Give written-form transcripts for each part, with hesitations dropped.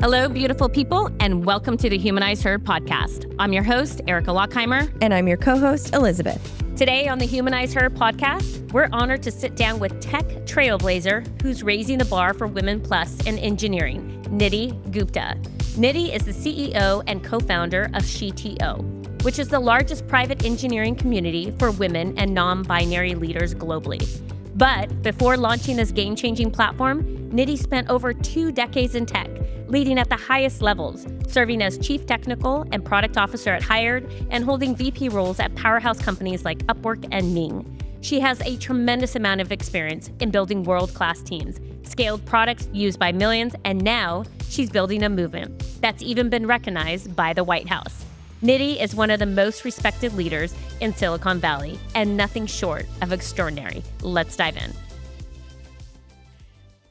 Hello, beautiful people, and welcome to the HumanizeHer Podcast. I'm your host, Erica Lockheimer. And I'm your co-host, Elizabeth. Today on the HumanizeHer Podcast, we're honored to sit down with tech trailblazer who's raising the bar for Women Plus in engineering, Nidhi Gupta. Nidhi is the CEO and co-founder of SheTO, which is the largest private engineering community for women and non-binary leaders globally. But before launching this game-changing platform, Nidhi spent over 2 decades in tech, leading at the highest levels, serving as Chief Technical and Product Officer at Hired, and holding VP roles at powerhouse companies like Upwork and Ning. She has a tremendous amount of experience in building world-class teams, scaled products used by millions, and now she's building a movement that's even been recognized by the White House. Nidhi is one of the most respected leaders in Silicon Valley, and nothing short of extraordinary. Let's dive in.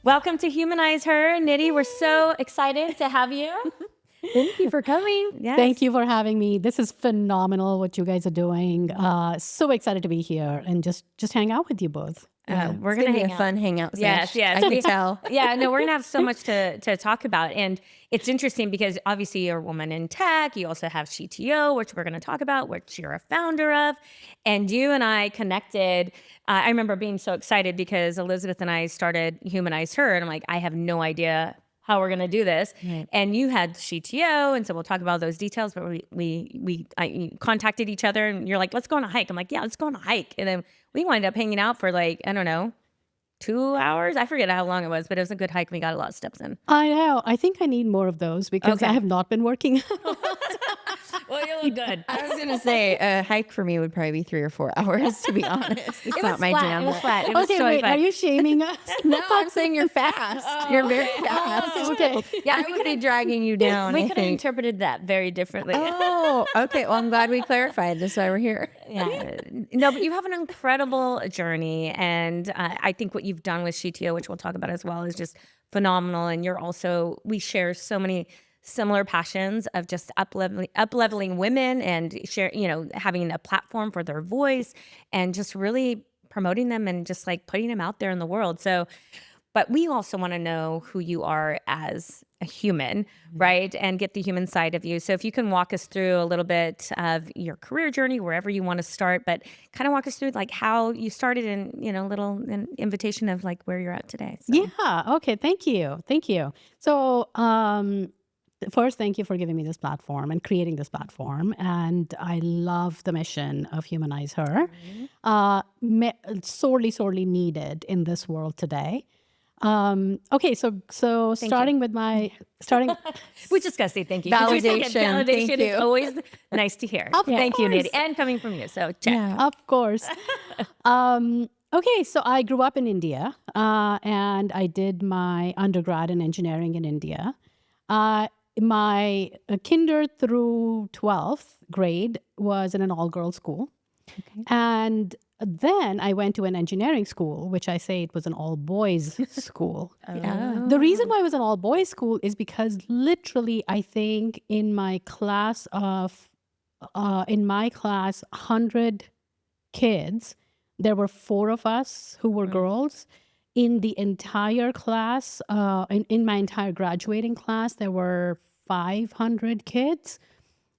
Welcome to HumanizeHer, Nidhi. We're so excited to have you. Thank you for coming. Yes. Thank you for having me. This is phenomenal what you guys are doing. So excited to be here and just hang out with you both. We're It's going to be hang a out. fun hangout. Yes, yes. I can tell. Yeah, no, we're going to have so much to talk about. And it's interesting because obviously you're a woman in tech. You also have SheTO, which we're going to talk about, which you're a founder of. And you and I connected. I remember being so excited because Elizabeth and I started HumanizeHer. And I'm like, I have no idea how we're going to do this. Right. And you had SheTO. And so we'll talk about those details. But I contacted each other and you're like, let's go on a hike. I'm like, yeah, let's go on a hike. And then we wound up hanging out for like, I don't know, 2 hours. I forget how long it was, but it was a good hike. We got a lot of steps in. I know. I think I need more of those because Okay. I have not been working. Well, you look good. I was going to say a hike for me would probably be 3 or 4 hours, to be honest. It's not my jam. It was flat. It was Okay, totally wait. flat. Are you shaming us? No, I'm saying you're fast. You're very fast. Okay. Yeah, I would be dragging you down, we I could have think. interpreted that very differently. Oh, okay. Well, I'm glad we clarified. That's why we're here. Yeah. No, but you have an incredible journey. And I think what you've done with SheTO, which we'll talk about as well, is just phenomenal. And we share so many similar passions of just up-leveling women and having a platform for their voice and just really promoting them and just like putting them out there in the world. So, but we also want to know who you are as a human, right? And get the human side of you. So if you can walk us through a little bit of your career journey, wherever you want to start, but kind of walk us through like how you started and, an invitation of like where you're at today. So. Yeah. Okay. Thank you. So, first, thank you for giving me this platform and creating this platform. And I love the mission of HumanizeHer. Sorely needed in this world today. Okay, so starting with my We just gotta say thank you. Validation. Validation Thank is you. always nice to hear. Of Thank you, course. Nidhi. And coming from you. So check. Yeah. Of course. Okay, so I grew up in India, and I did my undergrad in engineering in India. My kinder through 12th grade was in an all-girls school. Okay. And then I went to an engineering school, which I say it was an all-boys school. Yeah. The reason why it was an all-boys school is because literally, I think in my class, 100 kids, there were 4 of us who were girls. In the entire class, in my entire graduating class, there were 500 kids,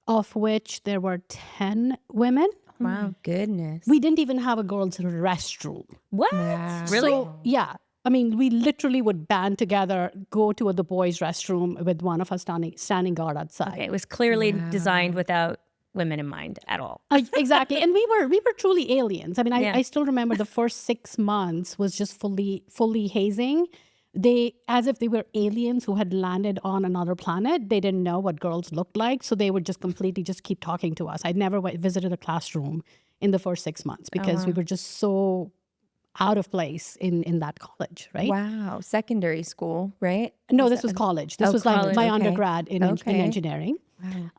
of which there were 10 women. Wow, goodness. We didn't even have a girls' restroom. What? Wow. Really? So, yeah. I mean, we literally would band together, go to the boys' restroom with one of us standing guard outside. Okay, it was clearly designed without women in mind at all. Exactly. And we were truly aliens. I mean, Yeah. I still remember the first 6 months was just fully hazing. As if they were aliens who had landed on another planet. They didn't know what girls looked like. So they would just completely just keep talking to us. I'd never visited a classroom in the first 6 months because we were just so out of place in that college, right? Wow. Secondary school, right? No, this was college. This was college, like my okay. undergrad in Okay. engineering.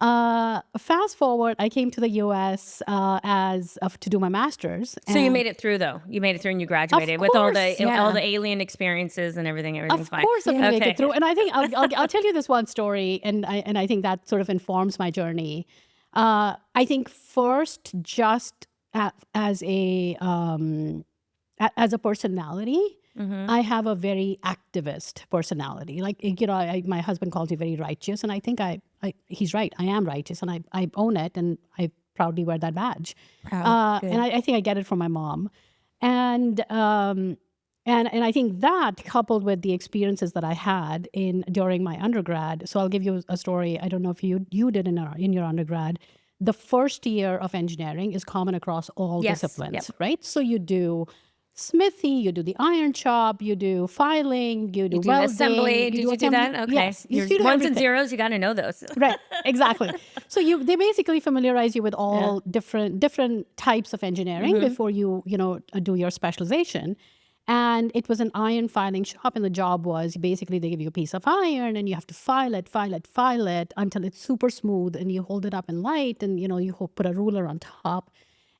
Fast forward, I came to the U.S. To do my master's. So you and- made it through though. You made it through and you graduated with all course, the alien experiences and everything's Of fine. course, I'm gonna make Okay. it through. And I think I'll tell you this one story, and I think that sort of informs my journey. I think first, just as a personality, I have a very activist personality. Like, my husband calls me very righteous, and I think he's right. I am righteous, and I own it, and I proudly wear that badge. Proud. Good. And I think I get it from my mom. And I think that, coupled with the experiences that I had during my undergrad. So I'll give you a story. I don't know if you did in your undergrad. The first year of engineering is common across all disciplines, right? So you do smithy, you do the iron shop, you do filing, you do welding, assembly. Did you do that? Okay. Yes, Your you do ones and everything. zeros, you got to know those. Right, exactly. So they basically familiarize you with all different types of engineering before you do your specialization. And it was an iron filing shop, and the job was basically they give you a piece of iron, and you have to file it until it's super smooth, and you hold it up in light, and you put a ruler on top.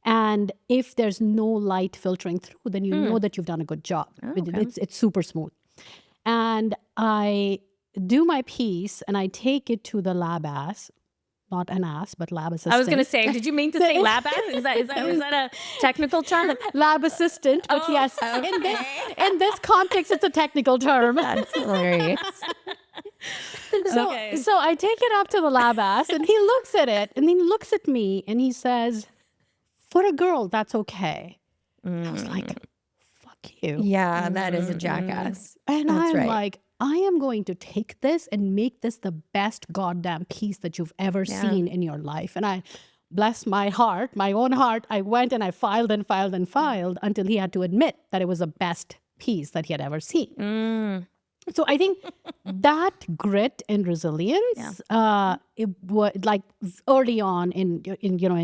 And if there's no light filtering through, then you know that you've done a good job. It's super smooth. And I do my piece, and I take it to the lab ass. Not an ass, but lab assistant. I was going to say, did you mean to say lab ass? Is that a technical term? Lab assistant, but yes, in this context, it's a technical term. That's hilarious. So I take it up to the lab ass, and he looks at it, and he looks at me, and he says, "For a girl, that's okay." I was like, "Fuck you." Yeah, that is a jackass. And That's I'm right. like, I am going to take this and make this the best goddamn piece that you've ever seen in your life. And I, bless my heart, my own heart, I went and I filed until he had to admit that it was the best piece that he had ever seen. So I think that grit and resilience, it was like early on in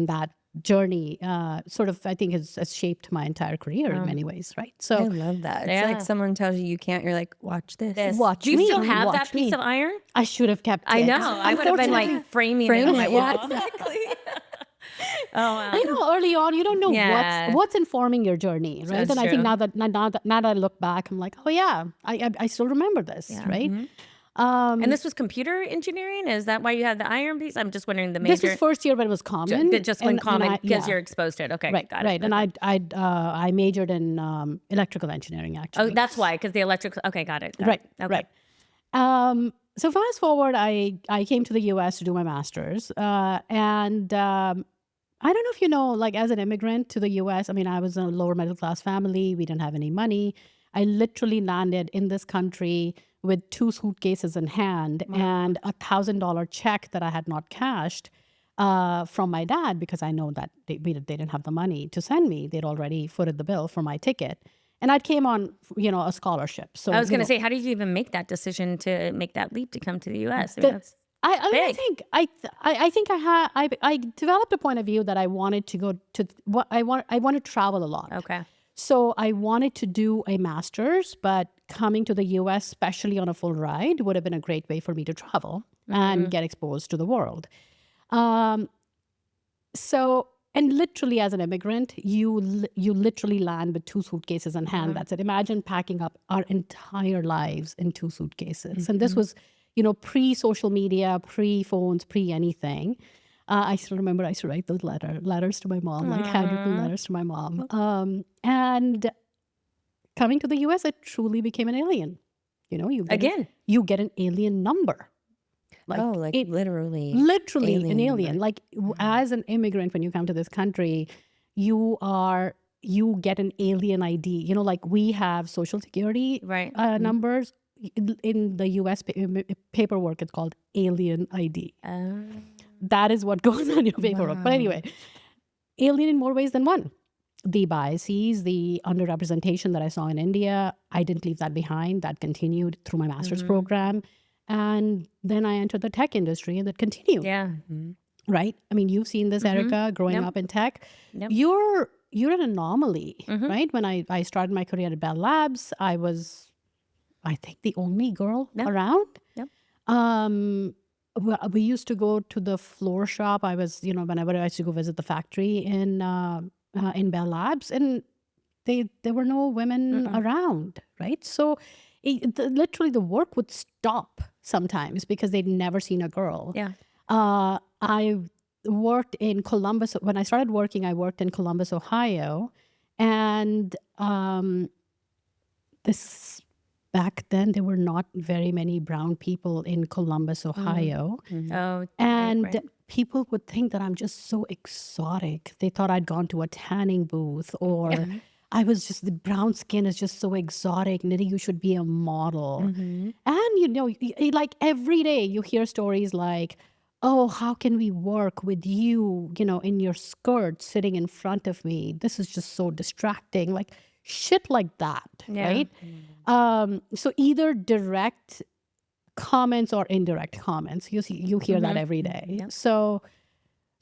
that journey, sort of, I think has shaped my entire career in many ways, right? I So love that. It's like someone tells you can't, you're like, watch this. watch Do you me. still have watch that piece me. of iron? I should have kept it. I know. I would have been like framing it on my wall. exactly. Oh, wow. I know early on you don't know what's informing your journey, right? That's and I think true. now that I look back, I'm like, oh yeah, I still remember this, right? And this was computer engineering? Is that why you had the iron piece? I'm just wondering the major. This was first year, but it was common. Just when and common because yeah. you're exposed to it. Okay, Right, got it. right. And I majored in electrical engineering, actually. Oh, that's why, because the electric. Okay, got it. Right, Okay. right. So fast forward, I came to the U.S. to do my master's, and I don't know if you know, like as an immigrant to the U.S., I mean, I was in a lower middle class family. We didn't have any money. I literally landed in this country with 2 suitcases in hand and $1,000 check that I had not cashed from my dad, because I know that they didn't have the money to send me. They'd already footed the bill for my ticket. And I came on, a scholarship. So I was going to say, how did you even make that decision to make that leap to come to the U.S.? I mean, that's I think I developed a point of view that I wanted to go to. I want to travel a lot. okay. So I wanted to do a master's, but coming to the U.S., especially on a full ride, would have been a great way for me to travel and get exposed to the world. And literally as an immigrant, you literally land with 2 suitcases in hand. That's it. Imagine packing up our entire lives in 2 suitcases. And this was, pre-social media, pre-phones, pre-anything. I still remember I used to write those letters to my mom, like handwritten letters to my mom. And coming to the US, I truly became an alien. You get an alien number. Literally an alien. Like as an immigrant, when you come to this country, you get an alien ID. Like we have social security numbers. In the US paperwork, it's called alien ID. That is what goes on your paperwork. But anyway, alien in more ways than one. The biases, the underrepresentation that I saw in India, I didn't leave that behind. That continued through my master's program. And then I entered the tech industry, and that continued. Yeah. Right? I mean, you've seen this, Erica, growing up in tech. Yep. You're an anomaly, right? When I started my career at Bell Labs, I was, I think, the only girl around. Yep. We used to go to the floor shop. I was, whenever I used to go visit the factory in Bell Labs, and there were no women around, right? So literally the work would stop sometimes because they'd never seen a girl. Yeah. I worked in Columbus. When I started working, I worked in Columbus, Ohio. And this back then there were not very many brown people in Columbus, Ohio. Oh, And right. people would think that I'm just so exotic. They thought I'd gone to a tanning booth, or I was just, the brown skin is just so exotic. Nidhi, you should be a model. And, like every day you hear stories like, oh, how can we work with you, in your skirt sitting in front of me? This is just so distracting. Like shit like that, right? So either direct comments or indirect comments. You hear that every day. So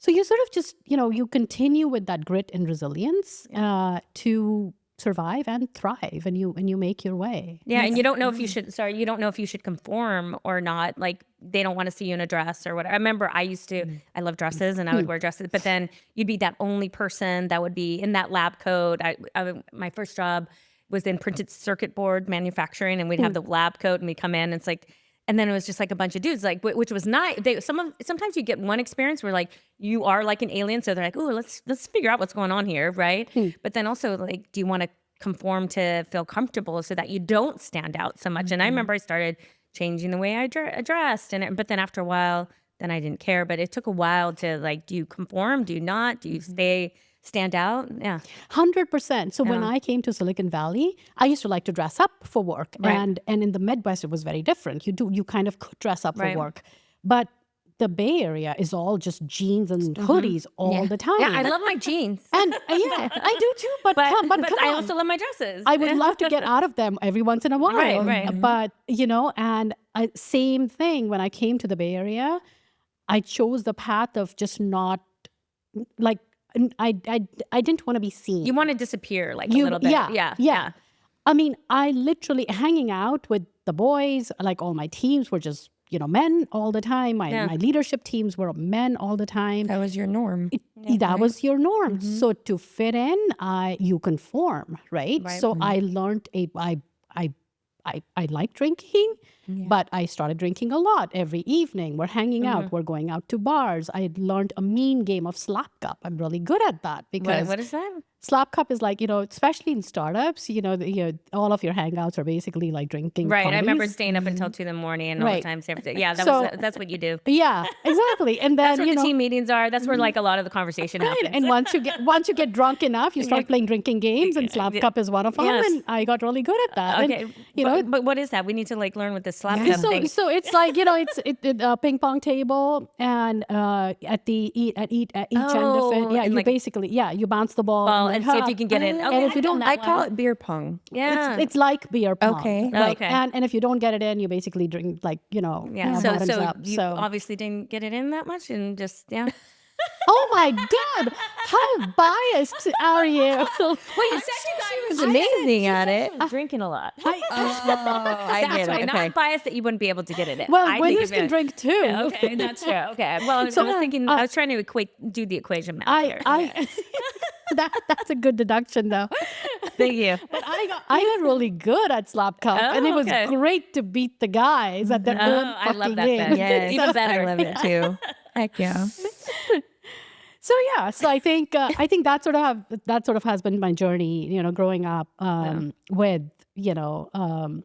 you sort of just, you continue with that grit and resilience to survive and thrive, and you make your way. Yeah, and you don't know if you should. Sorry, you don't know if you should conform or not. Like they don't want to see you in a dress or whatever. I remember I used to. I love dresses, and I would wear dresses. But then you'd be that only person that would be in that lab coat. My first job was in printed circuit board manufacturing, and we'd have the lab coat, and we'd come in, and it's like. And then it was just like a bunch of dudes, like, which was nice. Sometimes you get one experience where like you are like an alien, so they're like, "Oh, let's figure out what's going on here," right? But then also like, do you want to conform to feel comfortable so that you don't stand out so much? And I remember I started changing the way I dressed, but then after a while, then I didn't care. But it took a while to like, do you conform? Do you not? Do you stand out? Yeah. 100%. So when I came to Silicon Valley, I used to like to dress up for work. Right. And in the Midwest, it was very different. You kind of could dress up for Right. work. But the Bay Area is all just jeans and hoodies all the time. Yeah, I love my jeans. And I do too. But come I on. also love my dresses. I would love to get out of them every once in a while. Right. But, same thing when I came to the Bay Area, I chose the path of just not like, I didn't want to be seen. You want to disappear like a little bit. Yeah. I mean, I literally hanging out with the boys, like all my teams were just, men all the time. My leadership teams were men all the time. That was your norm. That was your norm. So to fit in, you conform, right? So I learned I like drinking, but I started drinking a lot every evening. We're hanging out. We're going out to bars. I learned a mean game of slap cup. I'm really good at that because What is that? slap cup is like, especially in startups, all of your hangouts are basically like drinking. Right. parties. I remember staying up until 2 a.m. and all the time. Yeah, that's what you do. Yeah, exactly. And then, That's where the team meetings are. That's where like a lot of the conversation happens. and once you get drunk enough, you start playing drinking games, and slap cup is one of them. Yes. And I got really good at that. Okay. And, but what is that? We need to like learn what this slap cup thing. So it's like, it's a ping pong table, and at each end of it, you like, basically, you bounce the ball and see if you can get it. And if you don't, I call it beer pong. Yeah. it's like beer pong. Okay. Right? Okay. And if you don't get it in, you basically drink like, Yeah. bottoms So up. you obviously didn't get it in that much, and just Oh my God, how biased are you? Well, you said She was amazing at it. drinking a lot. I That's get why, it. not Okay. biased that you wouldn't be able to get it in. Well, I think winners if can it- drink too. Okay, that's true. Okay. Well, I was thinking, I was trying to do the equation math here. That's a good deduction though. Thank you. But I got really good at slap cup, and it was okay. great to beat the guys at their own I love fucking that game. bit. Yes, Even better. I love it too. Heck yeah. So I think that sort of has been my journey, growing up with the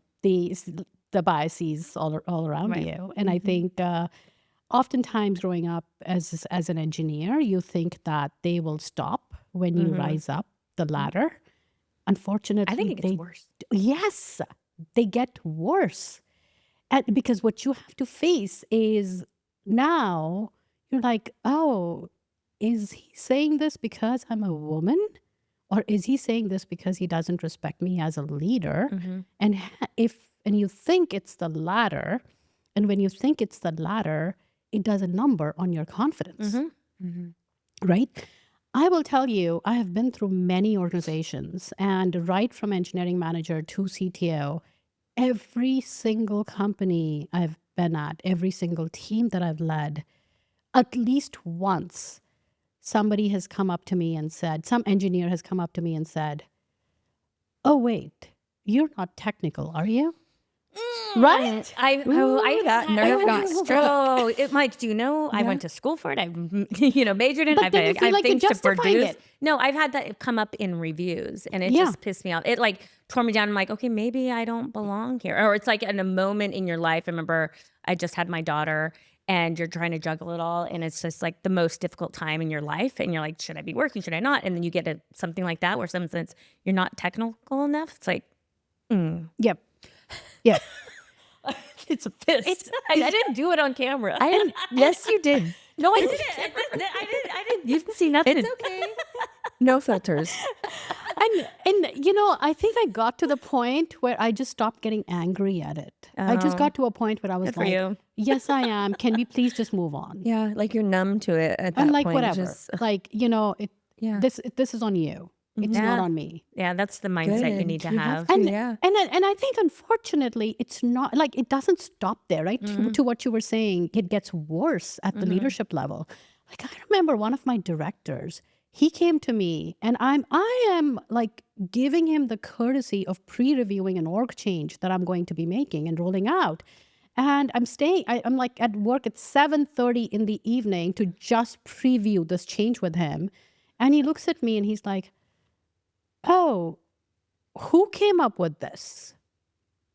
biases all around you, and I think oftentimes growing up as an engineer, you think that they will stop when you rise up the ladder. Unfortunately, I think it gets worse. Yes, they get worse, and because what you have to face is now you're like, oh. Is he saying this because I'm a woman? Or is he saying this because he doesn't respect me as a leader? And you think it's the latter, and when you think it's the latter, it does a number on your confidence, right? I will tell you, I have been through many organizations, and right from engineering manager to CTO, every single company I've been at, every single team that I've led, at least once, somebody has come up to me and said, some engineer has come up to me and said, oh, wait, you're not technical, are you? Right? That nerve got struck. Oh, it Mike, do you know I went to school for it? I majored in it. But then you feel like you're things to justifying produce. it. No, I've had that come up in reviews and it Yeah. just pissed me off. It like tore me down. I'm like, okay, maybe I don't belong here. Or it's like in a moment in your life. I remember I just had my daughter and you're trying to juggle it all. And it's just like the most difficult time in your life. And you're like, should I be working? Should I not? And then you get something like that where someone says you're not technical enough. It's like, Yep. Yep. it's a piss. I didn't do it on camera. Yes, you did. No, I didn't. I didn't. You can see nothing. It's okay. No filters. And I think I got to the point where I just stopped getting angry at it. I just got to a point where I was Good for like, you. yes, I am. Can we please just move on? Yeah, like you're numb to it at that I'm like, point. whatever. Just, yeah. This is on you. It's Yeah. not on me. Yeah, that's the mindset you Good. need to You have. to, And yeah. and I think unfortunately it's not like it doesn't stop there, right? To what you were saying, it gets worse at the leadership level. Like I remember one of my directors, he came to me and I am like giving him the courtesy of pre-reviewing an org change that I'm going to be making and rolling out. And I'm like at work at 7:30 in the evening to just preview this change with him. And he looks at me and he's like, oh, who came up with this?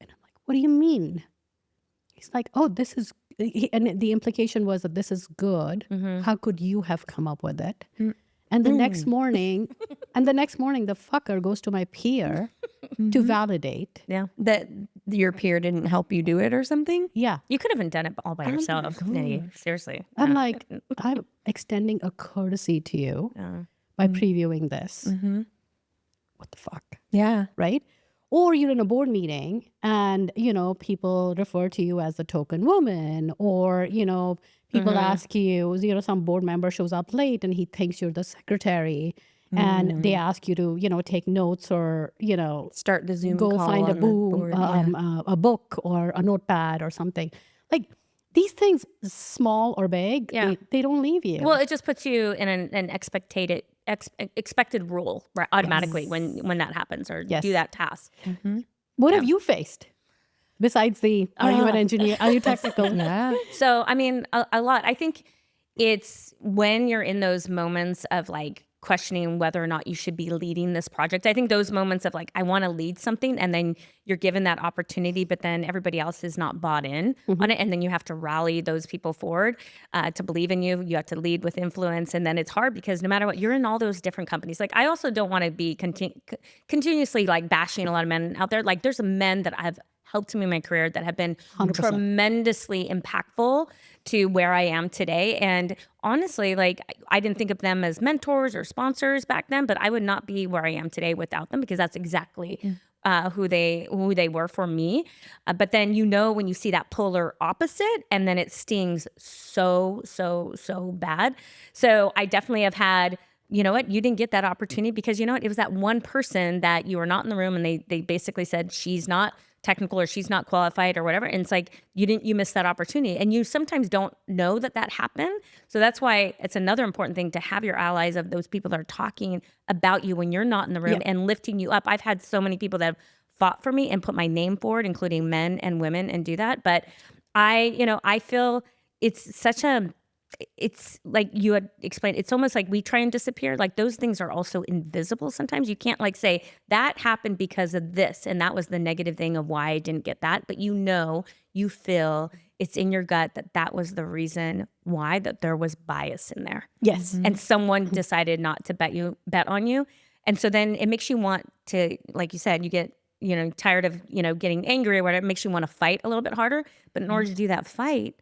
And I'm like, what do you mean? He's like, oh, this is, and the implication was that this is good. How could you have come up with it? And the next morning, the fucker goes to my peer to validate. Yeah. That your peer didn't help you do it or something? Yeah. You could have done it all by yourself. Nitty. Seriously. I'm like, I'm extending a courtesy to you by previewing this. What the fuck? Yeah. Right? Or you're in a board meeting and, people refer to you as the token woman, or, people ask you, some board member shows up late and he thinks you're the secretary and they ask you to, take notes or, Start the Zoom go call find a on the board, a book or a notepad or something. Like these things, small or big, they don't leave you. Well, it just puts you in an expected role right, automatically when that happens or do that task. What have you faced besides are you an engineer? Are you technical? Yeah. So, I mean, a lot. I think it's when you're in those moments of like questioning whether or not you should be leading this project. I think those moments of like, I want to lead something, and then you're given that opportunity, but then everybody else is not bought in on it. And then you have to rally those people forward to believe in you. You have to lead with influence. And then it's hard because no matter what, you're in all those different companies. Like, I also don't want to be continuously like bashing a lot of men out there. Like, there's men that I've helped me in my career that have been 100%. tremendously impactful to where I am today. And honestly, like, I didn't think of them as mentors or sponsors back then, but I would not be where I am today without them, because that's exactly who they were for me. But then, when you see that polar opposite, and then it stings so bad. So I definitely have had, you didn't get that opportunity because it was that one person that you were not in the room, and they basically said she's not technical or she's not qualified or whatever. And it's like, you missed that opportunity, and you sometimes don't know that happened. So that's why it's another important thing to have your allies, of those people that are talking about you when you're not in the room and lifting you up. I've had so many people that have fought for me and put my name forward, including men and women, and do that. But I feel it's like you had explained, it's almost like we try and disappear. Like, those things are also invisible sometimes. You can't like say that happened because of this, and that was the negative thing of why I didn't get that. But you feel it's in your gut that was the reason why, that there was bias in there. Yes. And someone decided not to bet on you. And so then it makes you want to, like you said, you get tired of getting angry or whatever. It makes you want to fight a little bit harder. But in order to do that fight,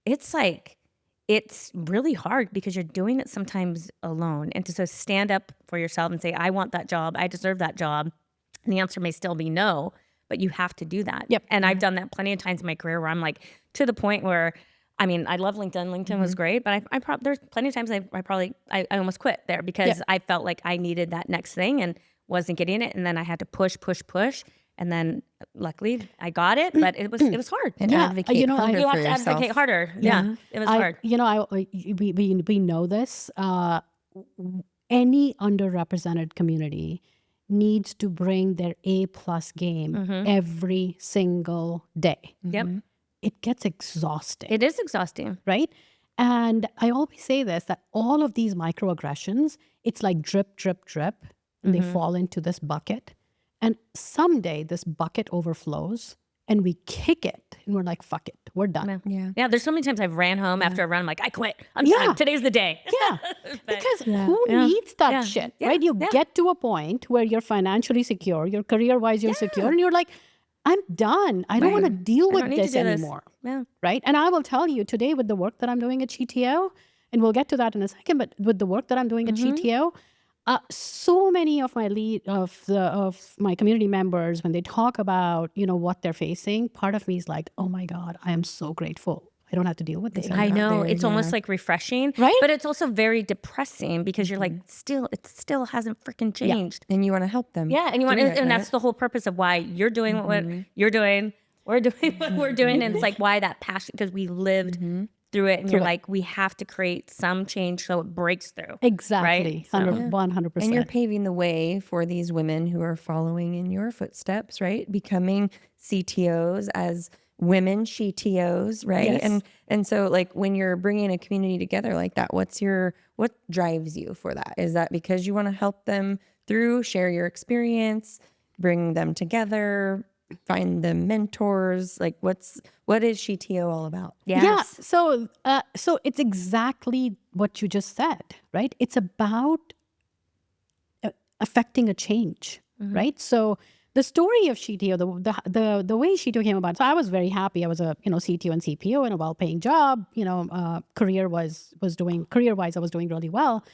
it's really hard, because you're doing it sometimes alone. And to so stand up for yourself and say, I want that job, I deserve that job. And the answer may still be no, but you have to do that. Yep. And I've done that plenty of times in my career where I'm like, to the point where, I mean, I love LinkedIn. LinkedIn was great, but there's plenty of times I almost quit there because I felt like I needed that next thing and wasn't getting it. And then I had to push. And then luckily I got it, but it was hard. And advocate harder you have for to yourself. advocate harder. Yeah, it was hard. We know this. Any underrepresented community needs to bring their A+ game every single day. Yep. It gets exhausting. It is exhausting. Right? And I always say this, that all of these microaggressions, it's like drip, drip, drip, and they fall into this bucket. And someday this bucket overflows and we kick it and we're like, fuck it, we're done. Yeah. There's so many times I've ran home after a run. I'm like, I quit. I'm done. Today's the day. Yeah. Because who needs that shit, right? You get to a point where you're financially secure, you're career-wise, you're secure, and you're like, I'm done. I don't want to deal with this anymore. Yeah. Right? And I will tell you today with the work that I'm doing at SheTO, and we'll get to that in a second, but with the work that I'm doing at SheTO, so many of my of my community members, when they talk about, what they're facing, part of me is like, oh my God, I am so grateful. I don't have to deal with this. I know. It's almost like refreshing. Right? But it's also very depressing because you're like, it still hasn't freaking changed. And you want to help them. Yeah. And and that's the whole purpose of why you're doing what you're doing. We're doing what we're doing. And it's like why that passion, because we lived through it, and you're like, we have to create some change so it breaks through. Exactly. Right? 100%. And you're paving the way for these women who are following in your footsteps, right? Becoming CTOs as women SheTOs, right? Yes. And so like when you're bringing a community together like that, what drives you for that? Is that because you want to help them through, share your experience, bring them together, find them mentors? Like what is SheTO all about? Yes. Yeah. So it's exactly what you just said, right? It's about affecting a change, right? So the story of SheTO, the way SheTO came about. So I was very happy. I was a CTO and CPO in a well-paying job. Career-wise, I was doing really well,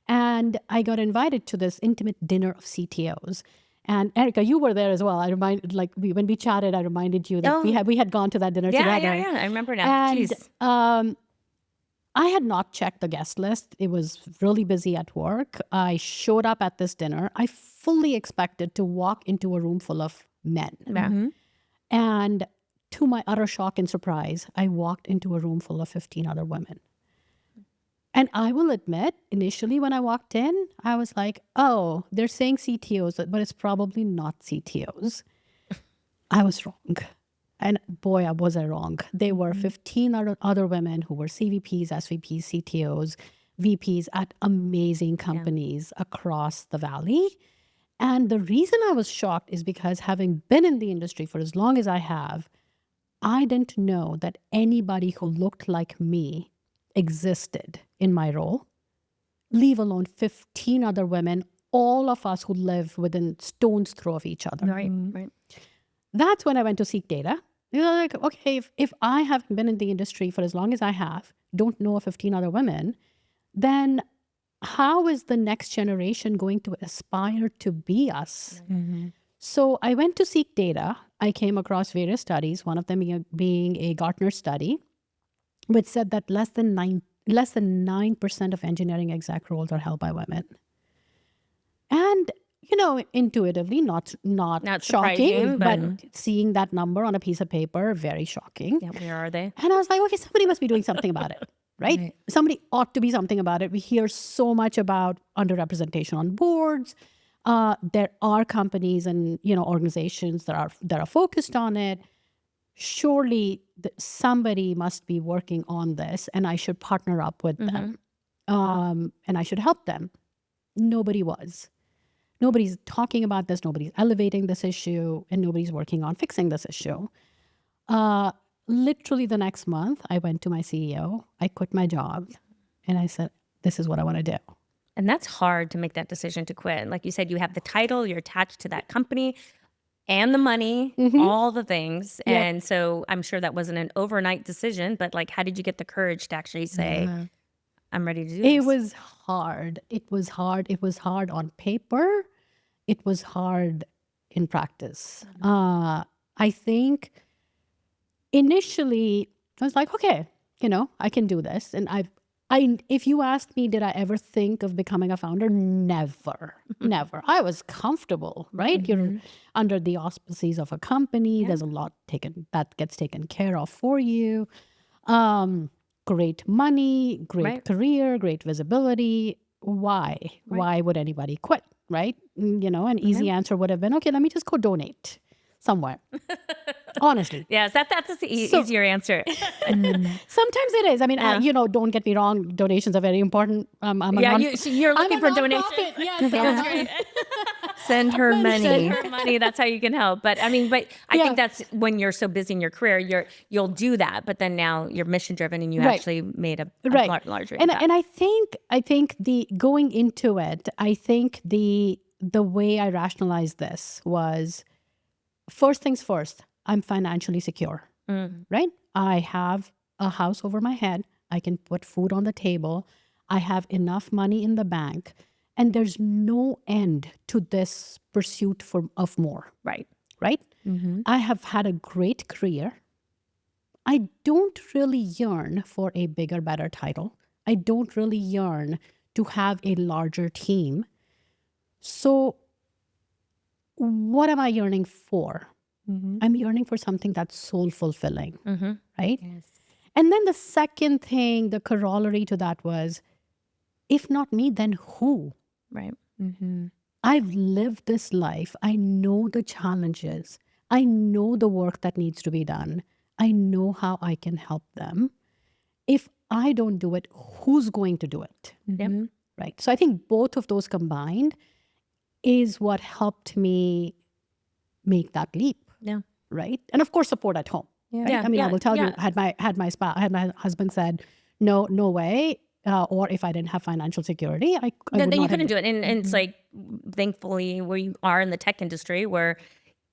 and I got invited to this intimate dinner of CTOs. And Erica, you were there as well. When we chatted, I reminded you that we had gone to that dinner together. Yeah. I remember now. And Jeez. I had not checked the guest list. It was really busy at work. I showed up at this dinner. I fully expected to walk into a room full of men. Yeah. And to my utter shock and surprise, I walked into a room full of 15 other women. And I will admit, initially when I walked in, I was like, oh, they're saying CTOs, but it's probably not CTOs. I was wrong. And boy, was I wrong. There were 15 other women who were CVPs, SVPs, CTOs, VPs at amazing companies across the valley. And the reason I was shocked is because having been in the industry for as long as I have, I didn't know that anybody who looked like me existed in my role, leave alone 15 other women, all of us who live within stone's throw of each other. Right. That's when I went to seek data. Like, okay, if I haven't been in the industry for as long as I have, don't know 15 other women, then how is the next generation going to aspire to be us? So I went to seek data. I came across various studies, one of them being a Gartner study, which said that less than 9% of engineering exec roles are held by women. And intuitively, not shocking, but seeing that number on a piece of paper, very shocking. Yeah, where are they? And I was like, okay, somebody must be doing something about it, right? Somebody ought to be something about it. We hear so much about underrepresentation on boards. There are companies and organizations that are focused on it. Surely somebody must be working on this, and I should partner up with them, and I should help them. Nobody was. Nobody's talking about this. Nobody's elevating this issue, and nobody's working on fixing this issue. Literally the next month, I went to my CEO. I quit my job, and I said, "This is what I want to do." And that's hard to make that decision to quit. Like you said, you have the title, you're attached to that company, and the money, all the things. Yep. And so I'm sure that wasn't an overnight decision, but like, how did you get the courage to actually say, I'm ready to do this? It was hard. It was hard. It was hard on paper. It was hard in practice. I think initially I was like, okay, I can do this. And if you asked me, did I ever think of becoming a founder? Never. I was comfortable, right? You're under the auspices of a company. There's a lot that gets taken care of for you. Great money, great career, great visibility. Why would anybody quit? right? An easy answer would have been, okay, let me just go donate somewhere. Honestly. Yes, that's the easier answer. Sometimes it is. I mean, don't get me wrong. Donations are very important. You're looking for donations. Yes, Send her money. Send her money. That's how you can help. But I think that's when you're so busy in your career, you'll do that. But then now you're mission driven and you actually made a larger impact. And I think the going into it, I think the way I rationalized this was, first things first, I'm financially secure, right? I have a house over my head. I can put food on the table. I have enough money in the bank. And there's no end to this pursuit of more. Right. Mm-hmm. I have had a great career. I don't really yearn for a bigger, better title. I don't really yearn to have a larger team. So what am I yearning for? Mm-hmm. I'm yearning for something that's soul fulfilling, right? Yes. And then the second thing, the corollary to that was, if not me, then who? Right. Mm-hmm. I've lived this life. I know the challenges. I know the work that needs to be done. I know how I can help them. If I don't do it, who's going to do it? Mm-hmm. Right. So I think both of those combined is what helped me make that leap. Yeah. Right. And of course, support at home. Yeah. Right? I mean, I will tell you, had my husband said, no way, or if I didn't have financial security, I then you couldn't do it. And it's like, thankfully, where you are in the tech industry, where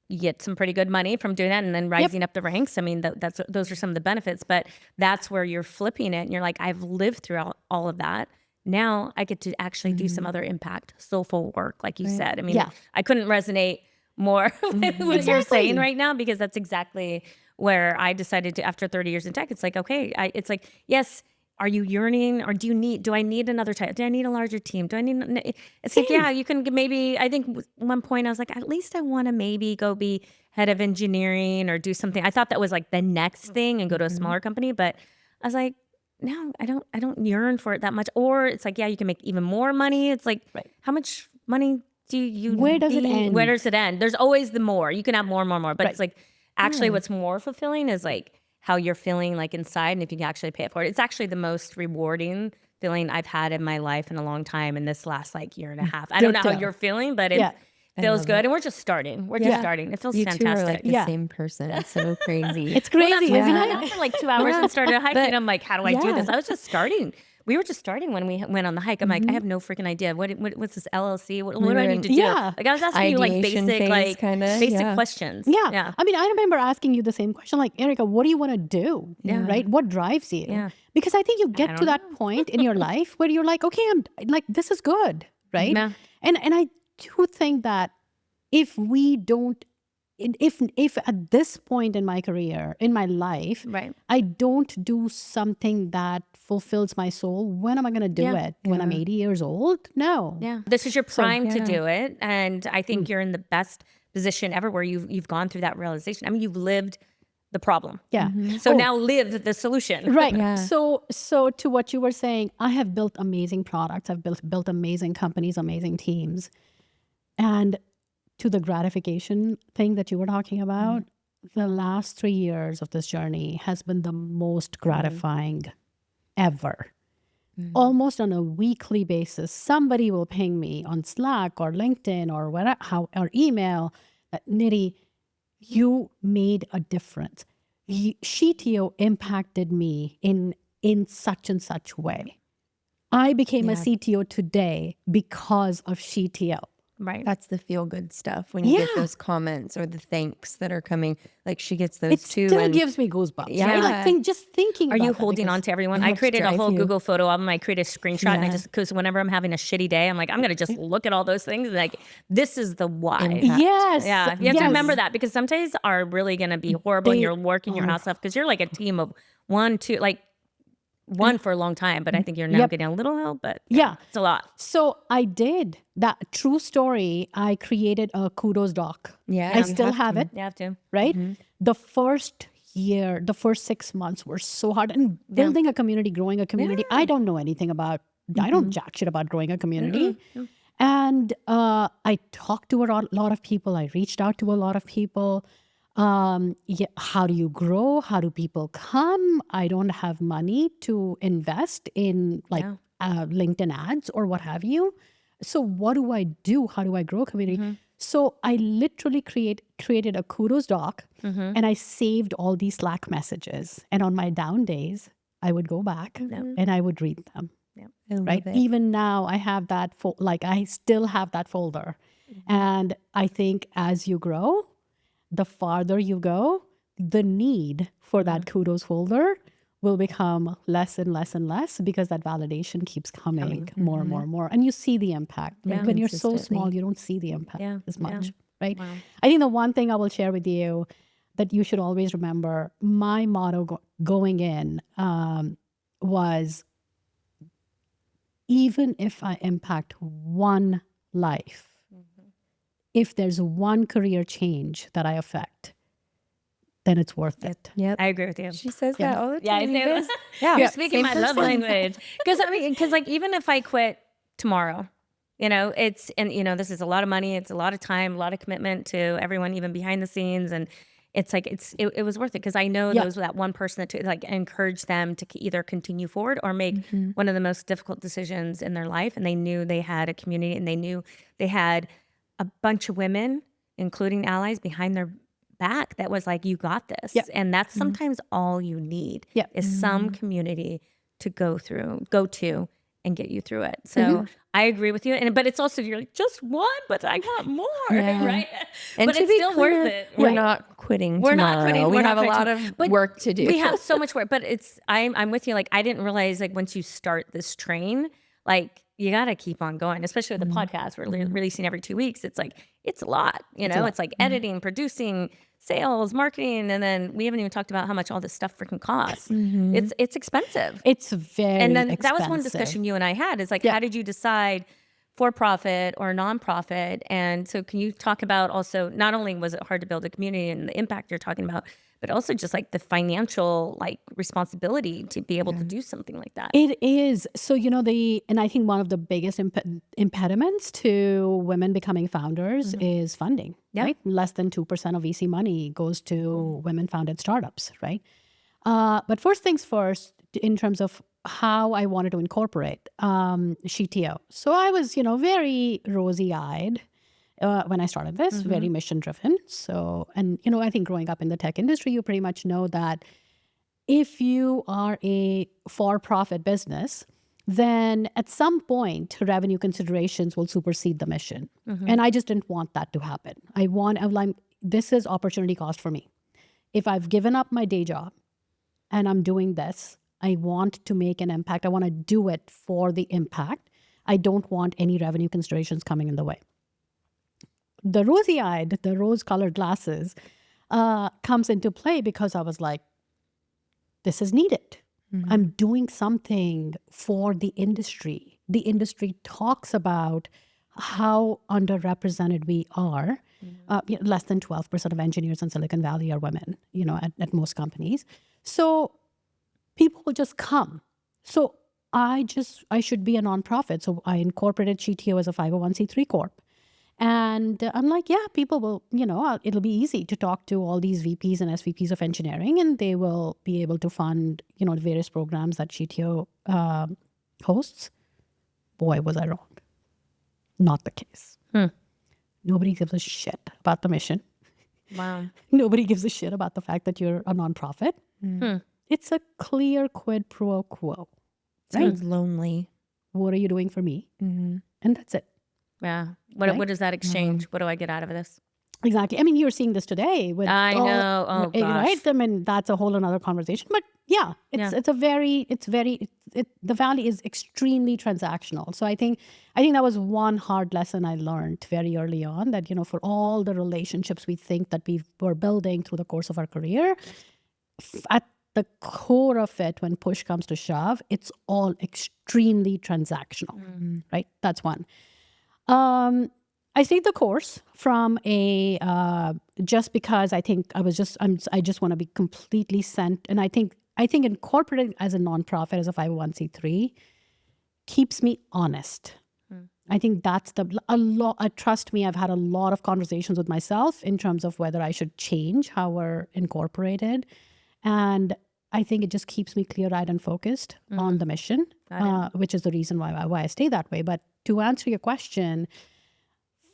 you get some pretty good money from doing that, and then rising up the ranks. I mean, those are some of the benefits. But that's where you're flipping it, and you're like, I've lived through all of that. Now I get to actually do some other impact, soulful work, like you said. I mean, I couldn't resonate more with what you're saying right now, because that's exactly where I decided to, after 30 years in tech, it's like, okay, it's like, yes, are you yearning, or do I need another title? Do I need a larger team? Do I need, it's like, yeah, you can maybe, I think at one point I was like, at least I want to maybe go be head of engineering or do something. I thought that was like the next thing and go to a smaller company, but I was like, no, I don't yearn for it that much. Or it's like, yeah, you can make even more money. It's like, how much money do you Where does it end? Where does it end? There's always the more. You can have more, but it's like, actually what's more fulfilling is like how you're feeling like inside, and if you can actually pay it forward. It's actually the most rewarding feeling I've had in my life in a long time, in this last like year and a half. I don't know how you're feeling, but it feels good. And we're just starting. Just starting. It feels fantastic. You two are like the same person. It's so crazy. It's crazy, isn't it? I got for like 2 hours and started hiking. And I'm like, how do I do this? I was just starting. We were just starting when we went on the hike. I'm like, I have no freaking idea. What's this LLC? What do I need to do? Like I was asking you like basic questions. Yeah. I mean, I remember asking you the same question, like, Erica, what do you want to do? Right? What drives you? Yeah. Because I think you get to that point in your life where you're like, okay, I'm like, this is good, right? Yeah. And I do think that if we don't, if at this point in my career, in my life, I don't do something that fulfills my soul, when am I going to do it? When I'm 80 years old? No. Yeah. This is your prime to do it. And I think you're in the best position ever, where you've gone through that realization. I mean, you've lived the problem. Yeah. So now live the solution. Right. Yeah. So to what you were saying, I have built amazing products. I've built amazing companies, amazing teams. And to the gratification thing that you were talking about, the last 3 years of this journey has been the most gratifying ever. Almost on a weekly basis, somebody will ping me on Slack or LinkedIn or or email, Nidhi, you made a difference. SheTO impacted me in such and such way. I became a CTO today because of SheTO. Right. That's the feel good stuff when you get those comments or the thanks that are coming. Like she gets those too. It still gives me goosebumps. Yeah. Right? Like just thinking Are you holding on to everyone? I created a whole Google photo album. I created a screenshot and because whenever I'm having a shitty day, I'm like, I'm going to just look at all those things. And like, this is the why. Impact. Yes. Yeah. You have to remember that, because some days are really going to be horrible and you're working your house off, because you're like a team of 1, 2, like one for a long time, but I think you're now getting a little help, but it's a lot. So I did that true story. I created a kudos doc. Yeah. I still have it. You have to. Right? The first 6 months were so hard. And building a community, growing a community, I don't know anything about, I don't jack shit about growing a community. And I talked to a lot of people. I reached out to a lot of people. Yeah, how do you grow? How do people come? I don't have money to invest in like LinkedIn ads or what have you. So what do I do? How do I grow a community? So I literally created a kudos doc and I saved all these Slack messages. And on my down days, I would go back and I would read them. Right. Even now I have that, I still have that folder. And I think as you grow, the farther you go, the need for that kudos folder will become less and less and less because that validation keeps coming more and more and more. And you see the impact. Like when you're so small, you don't see the impact as much, right? Wow. I think the one thing I will share with you that you should always remember, my motto going in was, even if I impact one life, if there's one career change that I affect, then it's worth it. Yep. I agree with you. She says that all the time. Yeah, I say Yeah. You're speaking my love language. Because like even if I quit tomorrow, this is a lot of money, it's a lot of time, a lot of commitment to everyone, even behind the scenes, and it's like it was worth it because I know that one person that encouraged them to either continue forward or make one of the most difficult decisions in their life, and they knew they had a community and they knew they had a bunch of women, including allies, behind their back that was like, you got this. And that's sometimes all you need is some community to go to and get you through it. So I agree with you. But it's also, you're like, just one, but I want more, right? And but to it's be still clear, worth it. We're not quitting We're tomorrow. not quitting. We We're have not a lot quitting. of But work to do. We have so much work, but I'm with you. Like, I didn't realize, like, once you start this train, like, you got to keep on going, especially with the podcast. We're releasing every 2 weeks. It's like, it's a lot, it's like editing, producing, sales, marketing. And then we haven't even talked about how much all this stuff freaking costs. It's expensive. It's very And then expensive. that was one discussion you and I had is like, how did you decide for profit or nonprofit? And so can you talk about also, not only was it hard to build a community and the impact you're talking about, but also just like the financial responsibility to be able to do something like that. It is. So, and I think one of the biggest impediments to women becoming founders is funding, right? Less than 2% of VC money goes to women-founded startups, right? But first things first, in terms of how I wanted to incorporate SheTO. So I was, very rosy-eyed when I started this, very mission-driven. So, and, I think growing up in the tech industry, you pretty much know that if you are a for-profit business, then at some point, revenue considerations will supersede the mission. And I just didn't want that to happen. This is opportunity cost for me. If I've given up my day job and I'm doing this, I want to make an impact. I want to do it for the impact. I don't want any revenue considerations coming in the way. The rosy-eyed, the rose-colored glasses comes into play because I was like, this is needed. I'm doing something for the industry. The industry talks about how underrepresented we are. Less than 12% of engineers in Silicon Valley are women, at most companies. So people will just come. So I should be a nonprofit. So I incorporated SheTO as a 501c3 corp. And I'm like, yeah, people will, it'll be easy to talk to all these VPs and SVPs of engineering, and they will be able to fund, the various programs that SheTO hosts. Boy, was I wrong. Not the case. Nobody gives a shit about the mission. Wow. Nobody gives a shit about the fact that you're a nonprofit. It's a clear quid pro quo. Sounds lonely. What are you doing for me? And that's it. Yeah. What is that exchange? What do I get out of this? Exactly. I mean, you're seeing this today with I know. Oh gosh. Right? I mean, that's a whole another conversation. But the Valley is extremely transactional. So I think that was one hard lesson I learned very early on, that, for all the relationships we think that we were building through the course of our career, at the core of it, when push comes to shove, it's all extremely transactional, right? That's one. I see the course from just because I think I just want to be completely sent. And I think incorporating as a nonprofit, as a 501c3, keeps me honest. I think that's a lot. Trust me, I've had a lot of conversations with myself in terms of whether I should change how we're incorporated. And I think it just keeps me clear-eyed and focused on the mission, which is the reason why I stay that way. But to answer your question,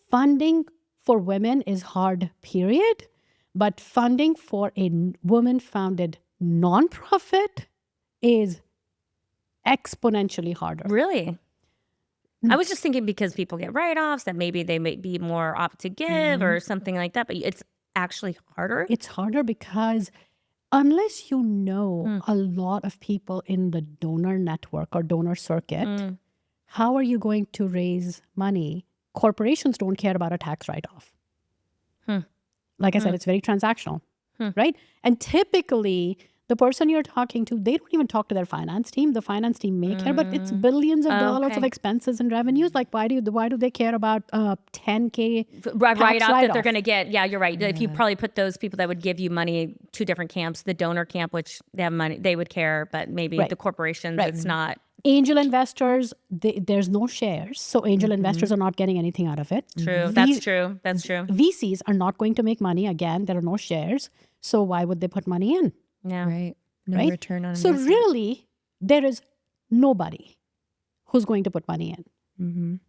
funding for women is hard, period. But funding for a woman-founded nonprofit is exponentially harder. Really? I was just thinking because people get write-offs that maybe they may be more apt to give or something like that, but it's actually harder. It's harder because unless you know a lot of people in the donor network or donor circuit, how are you going to raise money? Corporations don't care about a tax write-off. Like I said, it's very transactional, right? And typically, the person you're talking to, they don't even talk to their finance team. The finance team may care, but it's billions of dollars of expenses and revenues. Like, why do they care about $10K right off that they're going to get? Yeah, you're right. If you probably put those people that would give you money, two different camps, the donor camp, which they have money, they would care, but maybe the corporations, it's not. Angel investors, there's no shares. So angel investors are not getting anything out of it. True. That's true. VCs are not going to make money. Again, there are no shares. So why would they put money in? Yeah. Right. No right? return on so investment. really, there is nobody who's going to put money in.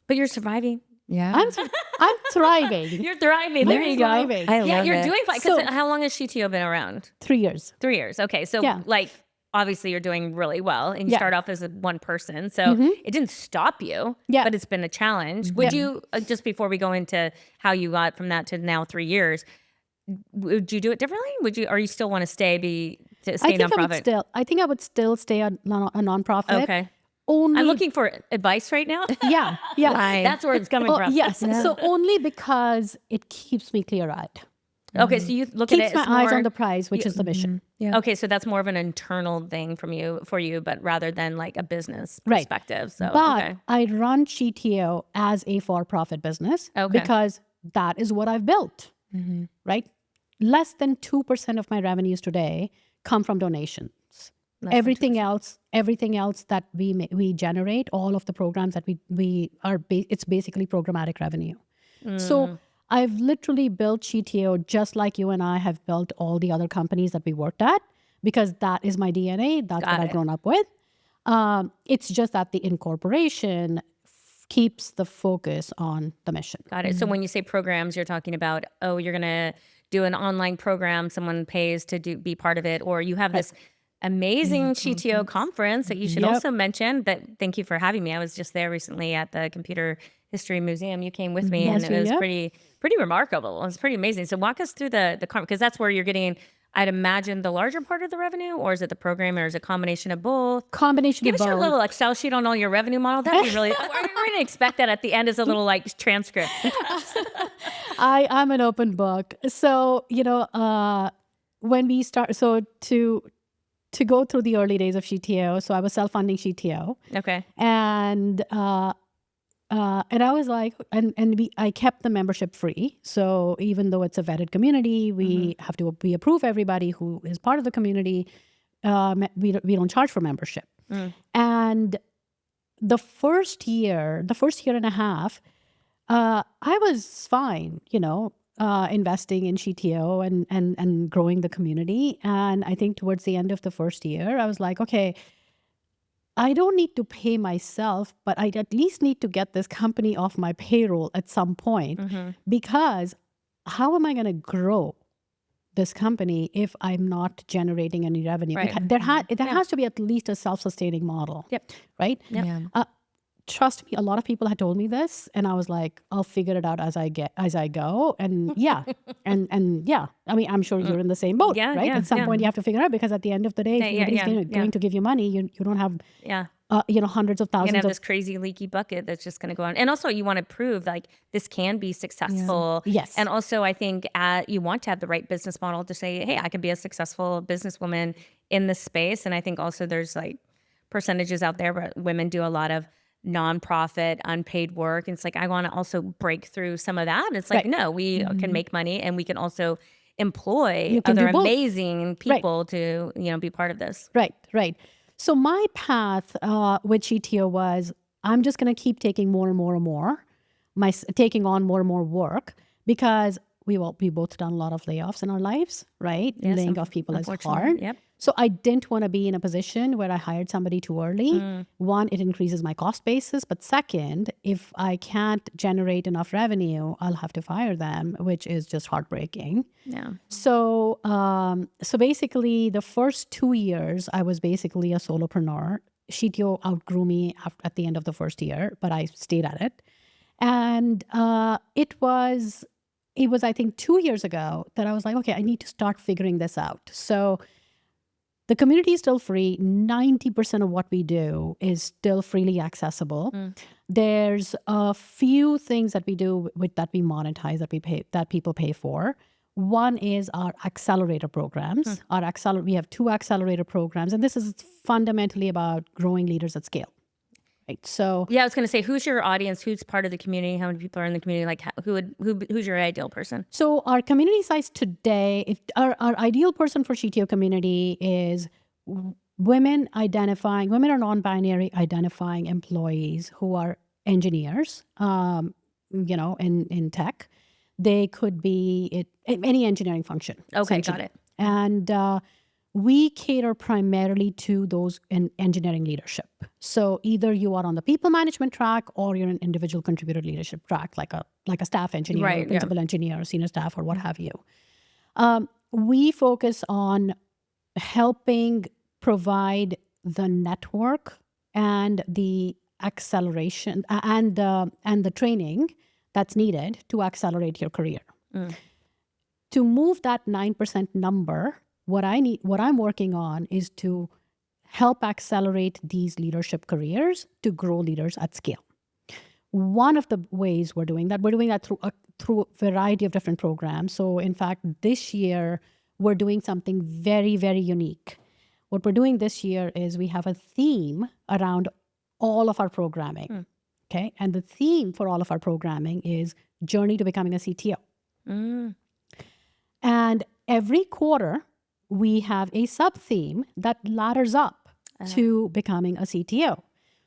But you're surviving. Yeah. I'm thriving. You're thriving. There you go. Thriving. I love you're it. doing fine. So- How long has SheTO been around? 3 years. 3 years. Okay. So like, obviously you're doing really well and you Yeah. start off as one person. So it didn't stop you, Yeah. but it's been a challenge. Would you, just before we go into how you got from that to now 3 years, would you do it differently? Are you still want to stay nonprofit? I think I would still stay a nonprofit. Okay. Only, I'm looking for advice right now. Yeah. Right. That's where it's coming from. Yes. So only because it keeps me clear-eyed. Okay. So you look at it Keeps my as eyes more, on the prize, which is the mission. Yeah. Okay. So that's more of an internal thing for you, but rather than like a business Right. perspective. So, But okay. I run SheTO as a for-profit business Okay. because that is what I've built, right? Less than 2% of my revenues today come from donations. Everything else that we generate, all of the programs that we are, it's basically programmatic revenue. So I've literally built SheTO just like you and I have built all the other companies that we worked at, because that is my DNA. That's what I've grown up with. It's just that the incorporation keeps the focus on the mission. Got it. So when you say programs, you're talking about, you're going to do an online program, someone pays to be part of it, or you have this amazing SheTO conference that you should also mention. Thank you for having me. I was just there recently at the Computer History Museum. You came with me, and it was pretty remarkable. It was pretty amazing. So walk us through the conference, because that's where you're getting, I'd imagine, the larger part of the revenue, or is it the program, or is it a combination of both? Give us your little Excel sheet on all your revenue model. That'd be really, we're going to expect that at the end as a little like transcript. I'm an open book. So, when we start, so to go through the early days of SheTO, so I was self-funding SheTO. Okay. And I was like, I kept the membership free. So even though it's a vetted community, we approve everybody who is part of the community. We don't charge for membership. And the first year and a half, I was fine, investing in SheTO and growing the community. And I think towards the end of the first year, I was like, okay, I don't need to pay myself, but I at least need to get this company off my payroll at some point, because how am I going to grow this company if I'm not generating any revenue? Right. There has to be at least a self-sustaining model. Yep. Right? Yep. Yeah. Trust me, a lot of people had told me this, and I was like, I'll figure it out as I go. And and yeah, I mean, I'm sure you're in the same boat, right? At some point you have to figure it out, because at the end of the day, if nobody's going to give you money, you don't have, hundreds of thousands You're gonna have of this crazy leaky bucket that's just going to go on. And also you want to prove like this can be successful. Yes. And also I think you want to have the right business model to say, hey, I can be a successful businesswoman in this space. And I think also there's like percentages out there where women do a lot of nonprofit, unpaid work. And it's like, I want to also break through some of that. And it's like, no, we can make money, and we can also employ other amazing people to, be part of this. Right. So my path with SheTO was, I'm just going to keep taking more and more and more, taking on more and more work, because we both done a lot of layoffs in our lives, right? Yes, Laying off people is unfortunately, hard. yep. So I didn't want to be in a position where I hired somebody too early. One, it increases my cost basis. But second, if I can't generate enough revenue, I'll have to fire them, which is just heartbreaking. Yeah. So, so basically, the first 2 years, I was basically a solopreneur. SheTO outgrew me at the end of the first year, but I stayed at it. And it was, I think, 2 years ago that I was like, okay, I need to start figuring this out. So the community is still free. 90% of what we do is still freely accessible. There's a few things that we do that we monetize, that people pay for. One is our accelerator programs. We have 2 accelerator programs, and this is fundamentally about growing leaders at scale. Right. So Yeah, I was going to say, who's your audience? Who's part of the community? How many people are in the community? Like, who's your ideal person? So our community size today, our ideal person for SheTO community is women or non-binary identifying employees who are engineers, in tech. They could be any engineering function. Okay, got it. And we cater primarily to those in engineering leadership. So either you are on the people management track, or you're an individual contributor leadership track, like a staff engineer, Right, or principal engineer, or senior staff, or what have you. We focus on helping provide the network and the acceleration and the training that's needed to accelerate your career. To move that 9% number, what I'm working on is to help accelerate these leadership careers to grow leaders at scale. One of the ways we're doing that through a variety of different programs. So in fact, this year, we're doing something very, very unique. What we're doing this year is we have a theme around all of our programming. Okay. And the theme for all of our programming is Journey to Becoming a CTO. And every quarter, we have a sub-theme that ladders up to becoming a CTO.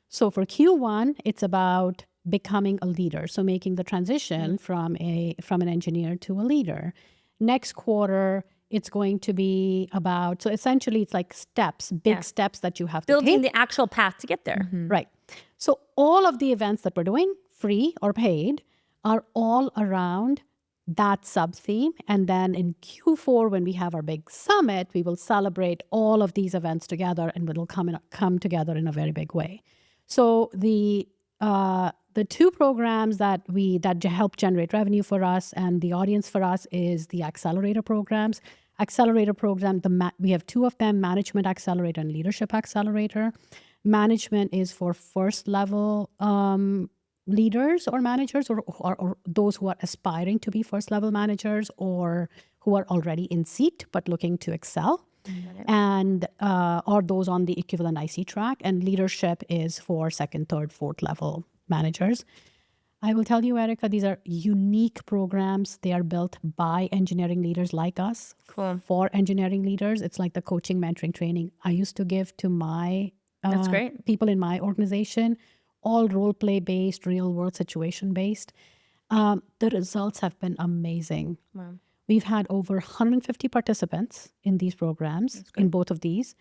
So for Q1, it's about becoming a leader. So making the transition from an engineer to a leader. Next quarter, it's going to be about, so essentially it's like steps, big steps that you have to Building take. the actual path to get there. Right. So all of the events that we're doing, free or paid, are all around that sub-theme. And then in Q4, when we have our big summit, we will celebrate all of these events together, and it'll come together in a very big way. So the 2 programs that help generate revenue for us and the audience for us is the accelerator programs. Accelerator program, we have 2 of them, Management Accelerator and Leadership Accelerator. Management is for first level leaders or managers, or those who are aspiring to be first level managers, or who are already in seat but looking to excel, and or those on the equivalent IC track. And leadership is for second, third, fourth level managers. I will tell you, Erica, these are unique programs. They are built by engineering leaders like us. Cool. For engineering leaders. It's like the coaching, mentoring, training I used to give to my That's great. people in my organization, all role play based, real world situation based. The results have been amazing. Wow. We've had over 150 participants in these programs, in both of these.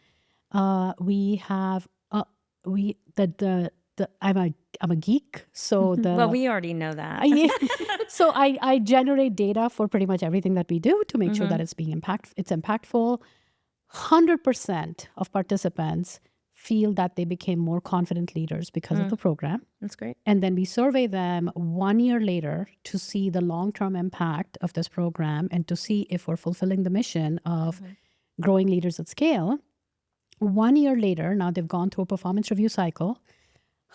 We have I'm a geek, so Well, we already know that. So I generate data for pretty much everything that we do to make sure that it's impactful. 100% of participants feel that they became more confident leaders because of the program. That's great. And then we survey them 1 year later to see the long-term impact of this program and to see if we're fulfilling the mission of growing leaders at scale. 1 year later, now they've gone through a performance review cycle.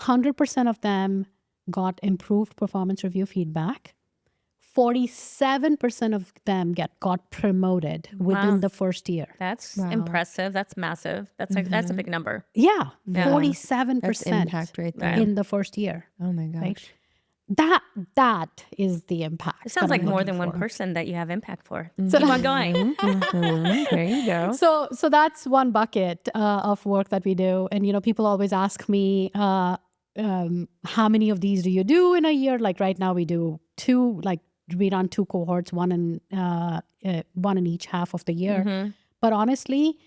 100% of them got improved performance review feedback. 47% of them got promoted within the first year. That's impressive. That's massive. That's a big number. Yeah, Yeah. 47% That's impact right there. in the first year. Oh my gosh. Right? That is the impact. It sounds that like I'm more looking than one for. person that you have impact for. Keep on going. There you go. So that's one bucket of work that we do. And, people always ask me, how many of these do you do in a year? Like right now we do two, like we run two cohorts, one in each half of the year. But honestly,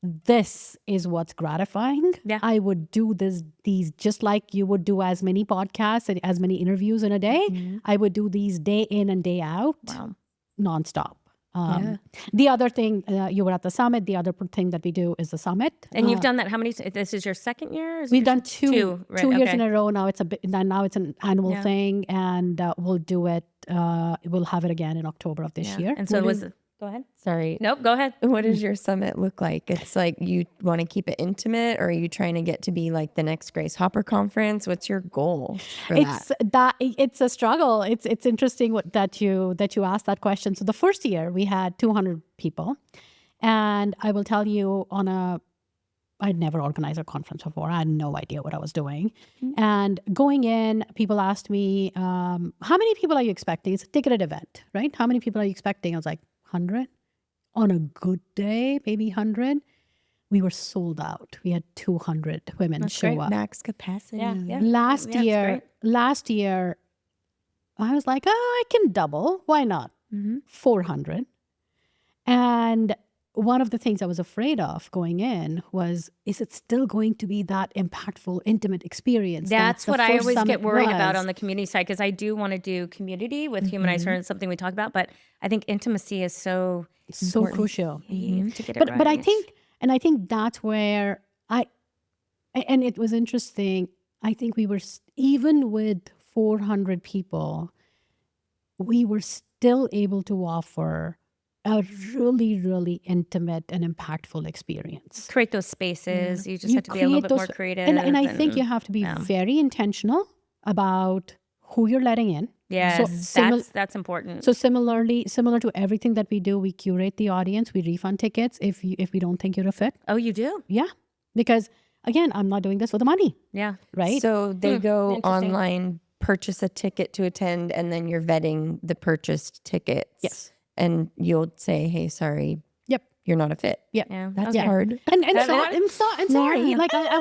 this is what's gratifying. Yeah. I would do these just like you would do as many podcasts and as many interviews in a day. I would do these day in and day out, nonstop. The other thing, you were at the summit. The other thing that we do is the summit. And you've done that how many? This is your second year? Is We've your done two right, years in a row. Now it's an annual thing, and we'll do it. We'll have it again in October of this year. And so go ahead. Sorry. Nope, go ahead. What does your summit look like? It's like you want to keep it intimate, or are you trying to get to be like the next Grace Hopper conference? What's your goal for that? It's a struggle. It's interesting that you asked that question. So the first year we had 200 people, and I will tell you I'd never organized a conference before. I had no idea what I was doing. And going in, people asked me, how many people are you expecting? It's a ticketed event, right? How many people are you expecting? I was like, 100. On a good day, maybe 100. We were sold out. We had 200 women show up. Max capacity. Yeah. Last year, I was like, I can double. Why not? 400. And one of the things I was afraid of going in was, is it still going to be that impactful, intimate experience? That's what I always get worried about on the community side, because I do want to do community with Humanize Her, and something we talk about, but I think intimacy is so crucial. You have to get it right. But I think that's where and it was interesting. I think we were, even with 400 people, we were still able to offer a really, really intimate and impactful experience. Create those spaces. You just have to be a little bit more creative. And I think you have to be very intentional about who you're letting in. Yes, that's important. So similar to everything that we do, we curate the audience. We refund tickets if we don't think you're a fit. Oh, you do? Yeah, because again, I'm not doing this for the money. Yeah. Right. So they go online, purchase a ticket to attend, and then you're vetting the purchased tickets. Yes. And you'll say, hey, sorry, you're not a fit. Yep. Yeah. That's hard. And sorry. Like I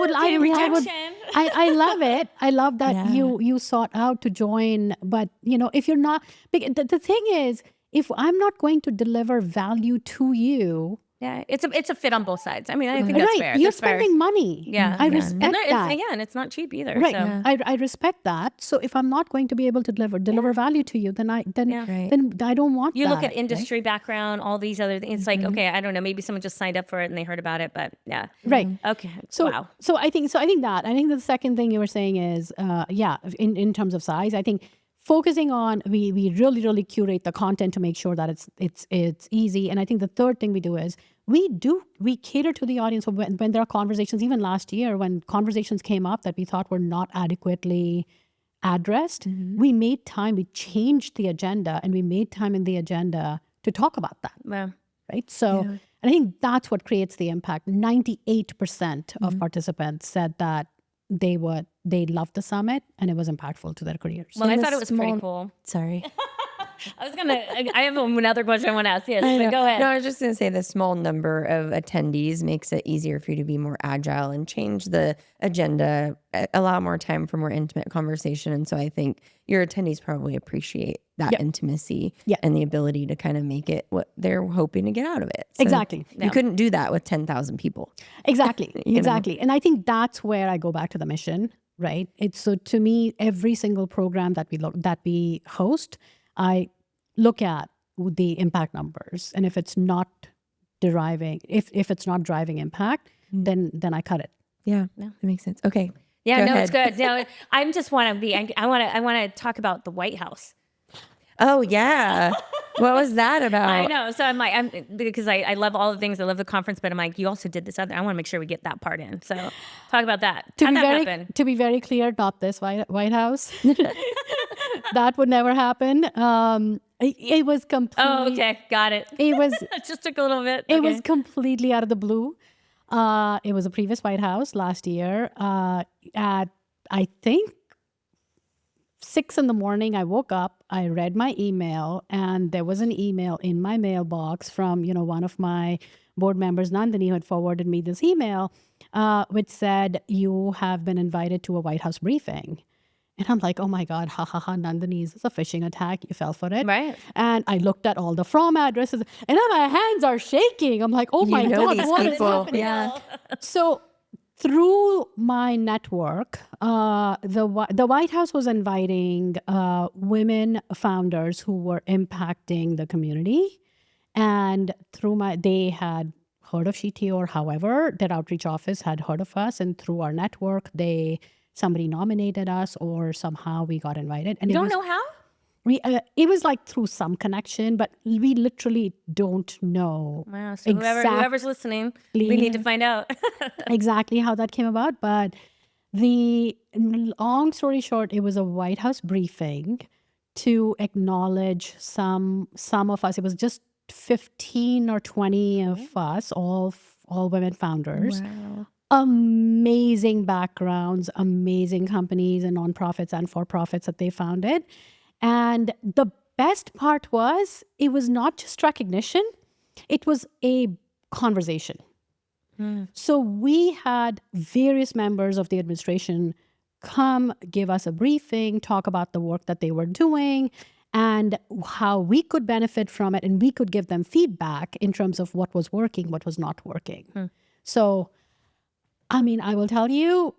love it. I love that you sought out to join. But if you're not, the thing is, if I'm not going to deliver value to you. Yeah, it's a fit on both sides. I mean, I think that's fair. You're that's spending fair. money. Yeah, I respect that. And it's not cheap either. Right. So. I respect that. So if I'm not going to be able to deliver value to you, then I don't want you that. look at industry background, all these other things. It's like, okay, I don't know, maybe someone just signed up for it and they heard about it, but yeah. Right. Okay. So wow. So I think the second thing you were saying is in terms of size, I think focusing on we really, really curate the content to make sure that it's easy. And I think the third thing we do is we cater to the audience when there are conversations. Even last year, when conversations came up that we thought were not adequately addressed, we made time. We changed the agenda, and we made time in the agenda to talk about that. Wow. Right. So, and I think that's what creates the impact. 98% of participants said that they loved the summit and it was impactful to their careers. Well, I thought it was pretty cool. Sorry. I have another question I want to ask. Yes, but go ahead. No, I was just going to say the small number of attendees makes it easier for you to be more agile and change the agenda, allow more time for more intimate conversation. And so I think your attendees probably appreciate that intimacy and the ability to kind of make it what they're hoping to get out of it. So Exactly. You couldn't do that with 10,000 people. Exactly. Exactly. And I think that's where I go back to the mission, right? So to me, every single program that we host, I look at the impact numbers, and if it's not driving impact, then I cut it. Yeah, that makes sense. Okay. Yeah, Go it's good. No, I just want to be. I want to talk about the White House. Oh yeah, what was that about? I know. So I'm because I love all the things. I love the conference, but I'm like, you also did this other. I want to make sure we get that part in. So talk about that. How'd that happen? To be very clear, not this White House. That would never happen. It was completely. Oh, okay, got it. It was. It just took a little bit. It was completely out of the blue. It was a previous White House last year. At I think 6 a.m, I woke up. I read my email, and there was an email in my mailbox from one of my board members, Nandini, who had forwarded me this email, which said, you have been invited to a White House briefing. And I'm like, oh my God, Nandini, is this a phishing attack? You fell for it. Right. And I looked at all the from addresses and then my hands are shaking. I'm like, oh my God, these what is people. happening? Yeah. So through my network, the White House was inviting women founders who were impacting the community. And they had heard of SheTO, or however, their outreach office had heard of us. And through our network, somebody nominated us or somehow we got invited. And You don't know how? it was like through some connection, but we literally don't know Wow. So whoever's listening, we need to find out. exactly how that came about. But the long story short, it was a White House briefing to acknowledge some of us. It was just 15 or 20 of us, all women founders. Wow. Amazing backgrounds, amazing companies and nonprofits and for-profits that they founded. And the best part was, it was not just recognition, it was a conversation. So we had various members of the administration come give us a briefing, talk about the work that they were doing and how we could benefit from it. And we could give them feedback in terms of what was working, what was not working. So, I mean, I will tell you,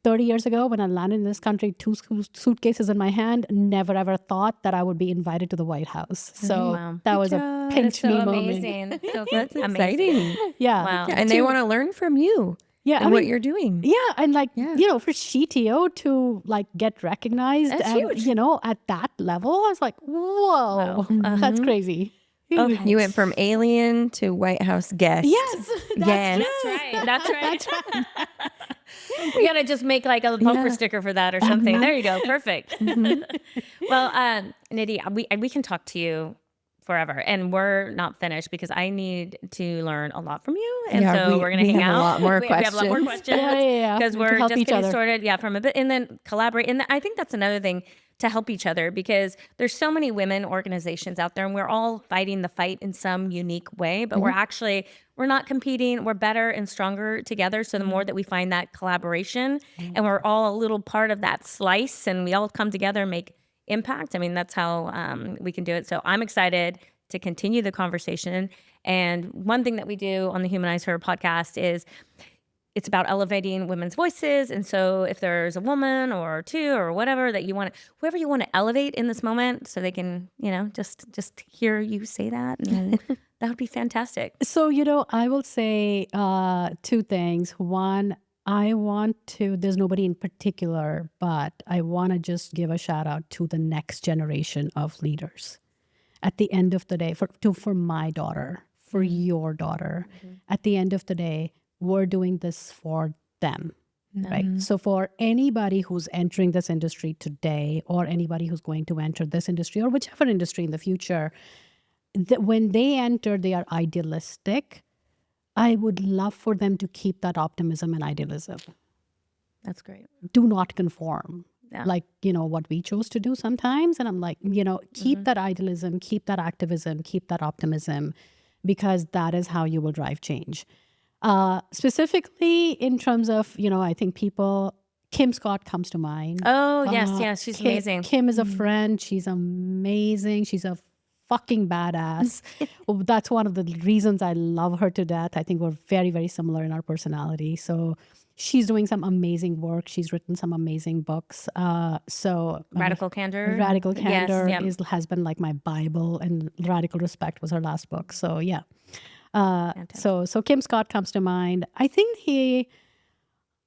30 years ago when I landed in this country, 2 suitcases in my hand, never ever thought that I would be invited to the White House. So that was a pinch me moment. Amazing. So That's amazing. exciting. Yeah. Wow. And they want to learn from you. Yeah, and what you're doing. Yeah, and like, for SheTO to like get recognized, That's and, huge. at that level, I was like, whoa, that's crazy. Okay. You went from alien to White House guest. Yes, Again. That's right. We gotta just make like a bumper sticker for that or something. There you go. Perfect. Well, Nidhi, we can talk to you forever, and we're not finished because I need to learn a lot from you, and so we're gonna hang out. A lot more We have a lot more questions. Yeah. Because We we're can help just each getting other. started. Yeah, from a bit, and then collaborate. And I think that's another thing, to help each other, because there's so many women organizations out there and we're all fighting the fight in some unique way, but we're not competing. We're better and stronger together. So the more that we find that collaboration and we're all a little part of that slice and we all come together and make impact, I mean, that's how we can do it. So I'm excited to continue the conversation. And one thing that we do on the Humanize Her podcast is it's about elevating women's voices. And so if there's a woman or two or whatever that you want to, whoever you want to elevate in this moment so they can, just hear you say that, and that would be fantastic. So, I will say 2 things. One, there's nobody in particular, but I want to just give a shout out to the next generation of leaders. At the end of the day, for my daughter, for your daughter, at the end of the day, we're doing this for them, right? So for anybody who's entering this industry today, or anybody who's going to enter this industry or whichever industry in the future, when they enter, they are idealistic. I would love for them to keep that optimism and idealism. That's great. Do not conform. Yeah. Like, what we chose to do sometimes. And I'm like, keep that idealism, keep that activism, keep that optimism, because that is how you will drive change. Specifically in terms of, I think Kim Scott comes to mind. Oh, yes. She's amazing. Kim is a friend. She's amazing. She's a fucking badass. That's one of the reasons I love her to death. I think we're very, very similar in our personality. So she's doing some amazing work. She's written some amazing books. Radical Candor. Radical Candor Yes, has been like my Bible, and Radical Respect was her last book. So yeah. So Kim Scott comes to mind. I think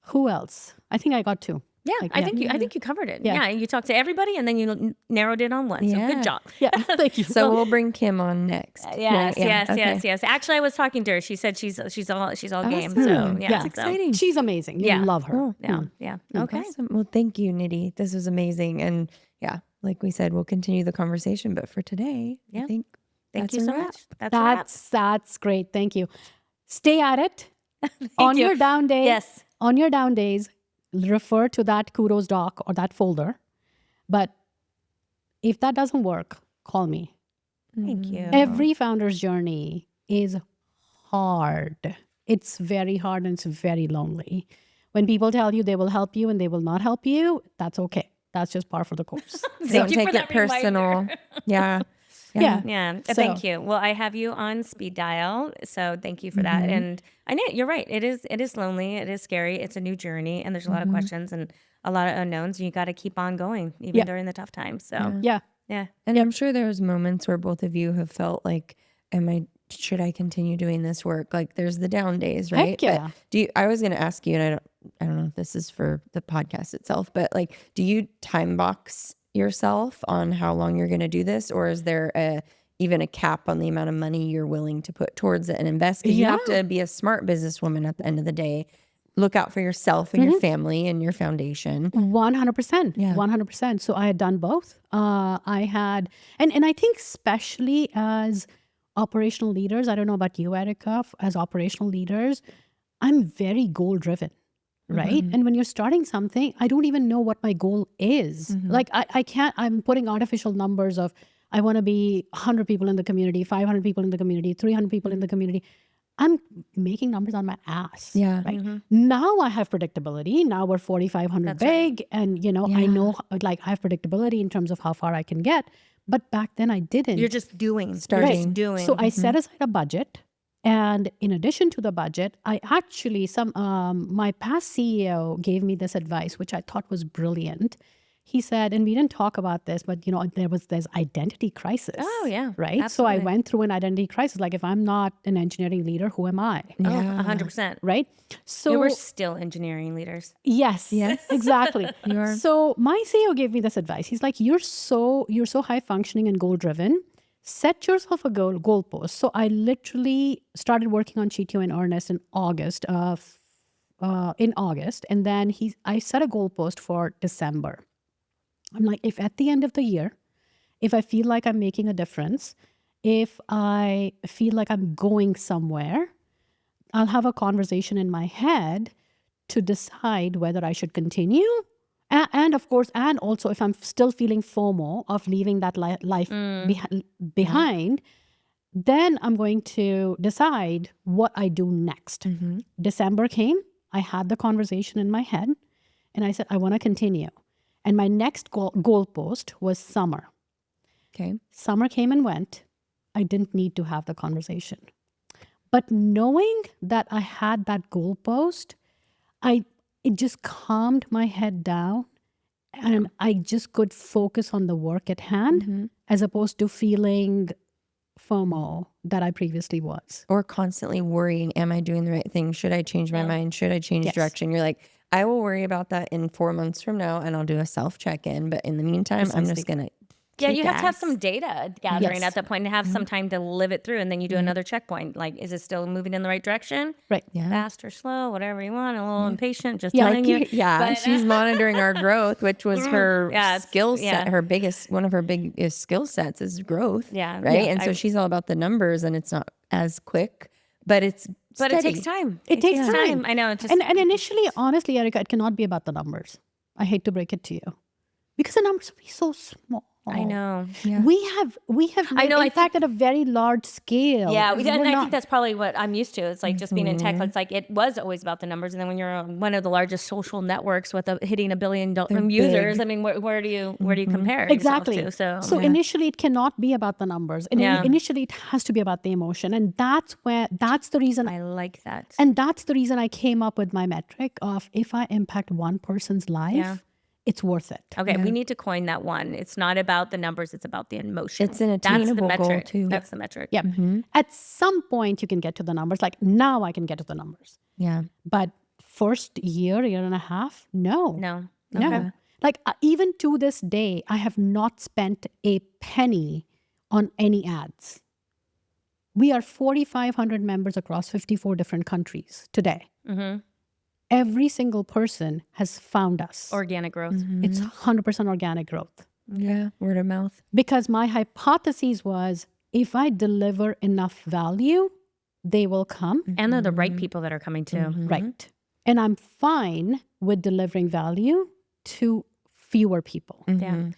who else? I think I got 2. Yeah, I think you covered it. Yeah. Yeah, you talked to everybody and then you narrowed it on one. So good job. Yeah, thank you. So we'll bring Kim on next. Yes. Actually, I was talking to her. She said she's all game. So yeah, That's exciting. She's amazing. Yeah. You love her. Yeah. Okay. Awesome. Well, thank you, Nidhi. This was amazing. And yeah, like we said, we'll continue the conversation. But for today, I think Thank you that's a so wrap. much. That's great. Thank you. Stay at it. On you. your down days. Yes. On your down days, refer to that kudos doc or that folder. But if that doesn't work, call me. Thank you. Every founder's journey is hard. It's very hard and it's very lonely. When people tell you they will help you and they will not help you, that's okay. That's just par for the course. Don't take it personal. Yeah. Yeah. So- Thank you. Well, I have you on speed dial, so thank you for that. And I know you're right. It is lonely. It is scary. It's a new journey, and there's a lot of questions and a lot of unknowns. And you got to keep on going, even during the tough times. So Yeah. And I'm sure there's moments where both of you have felt like, should I continue doing this work? Like there's the down days, right? Heck yeah. But I was going to ask you, and I don't know if this is for the podcast itself, but like, do you time box yourself on how long you're going to do this? Or is there even a cap on the amount of money you're willing to put towards it and invest? Because you have to be a smart businesswoman at the end of the day. Look out for yourself and your family and your foundation. 100%. Yeah. 100%. So I had done both. I had, and I think especially as operational leaders, I don't know about you, Erica, as operational leaders, I'm very goal driven, right? And when you're starting something, I don't even know what my goal is. Like I can't, I'm putting artificial numbers of, I want to be 100 people in the community, 500 people in the community, 300 people in the community. I'm making numbers on my ass. Yeah. Right. Now I have predictability. Now we're 4,500 big. And, I know like I have predictability in terms of how far I can get. But back then I didn't. you're just doing, Starting. doing. So I set aside a budget. And in addition to the budget, I actually, my past CEO gave me this advice, which I thought was brilliant. He said, and we didn't talk about this, but there's identity crisis. Oh, yeah. Right. Absolutely. So I went through an identity crisis. Like if I'm not an engineering leader, who am I? Oh, 100%. Right. So We're still engineering leaders. yes, exactly. You are. So my CEO gave me this advice. He's like, you're so high functioning and goal driven. Set yourself a goalpost. So I literally started working on SheTO in earnest in August, and then I set a goalpost for December. I'm like, if at the end of the year, if I feel like I'm making a difference, if I feel like I'm going somewhere, I'll have a conversation in my head to decide whether I should continue. And of course, and also if I'm still feeling FOMO of leaving that life behind, then I'm going to decide what I do next. December came, I had the conversation in my head, and I said, I want to continue. And my next goalpost was summer. Okay. Summer came and went. I didn't need to have the conversation. But knowing that I had that goalpost, it just calmed my head down, and I just could focus on the work at hand as opposed to feeling FOMO that I previously was. Or constantly worrying, am I doing the right thing? Should I change my mind? Should I change direction? You're like, I will worry about that in 4 months from now, and I'll do a self check-in. But in the meantime, I'm just going to Yeah, you have to have some data gathering at that point and have some Mm-hmm. time to live it through. And then you do another checkpoint. Like, is it still moving in the right direction? Right. Yeah. Fast or slow, whatever you want. A little impatient, just Yeah, telling you. Yeah, she's monitoring our growth, which was her skill set. yeah. One of her biggest skill sets is growth. Yeah. Right. Yeah, And so she's all about the numbers, and it's not as quick, but it's But it steady. takes time. It takes time. I know. It just, And initially, honestly, Erica, it cannot be about the numbers. I hate to break it to you, because the numbers will be so small. I know. Yeah. We have I know, in fact, at a very large scale. Yeah, We're and I not- think that's probably what I'm used to. It's like just being in tech. It's like it was always about the numbers, and then when you're on one of the largest social networks with hitting 1 billion users, big. I mean, where do you compare Exactly. yourself to? So initially, it cannot be about the numbers. And initially, it has to be about the emotion, and that's the reason. I like that. And that's the reason I came up with my metric of if I impact one person's life, it's worth it. Okay, we need to coin that one. It's not about the numbers; it's about the emotion. It's an That's the attainable goal, metric. too. That's the metric. Yeah. At some point, you can get to the numbers. Like now, I can get to the numbers. Yeah. But first year and a half, no. No. No. Like even to this day, I have not spent a penny on any ads. We are 4,500 members across 54 different countries today. Every single person has found us. Organic growth. It's 100% organic growth. Yeah. Word of mouth. Because my hypothesis was if I deliver enough value, they will come. And they're the right people that are coming too. Right. And I'm fine with delivering value to fewer people. Yeah.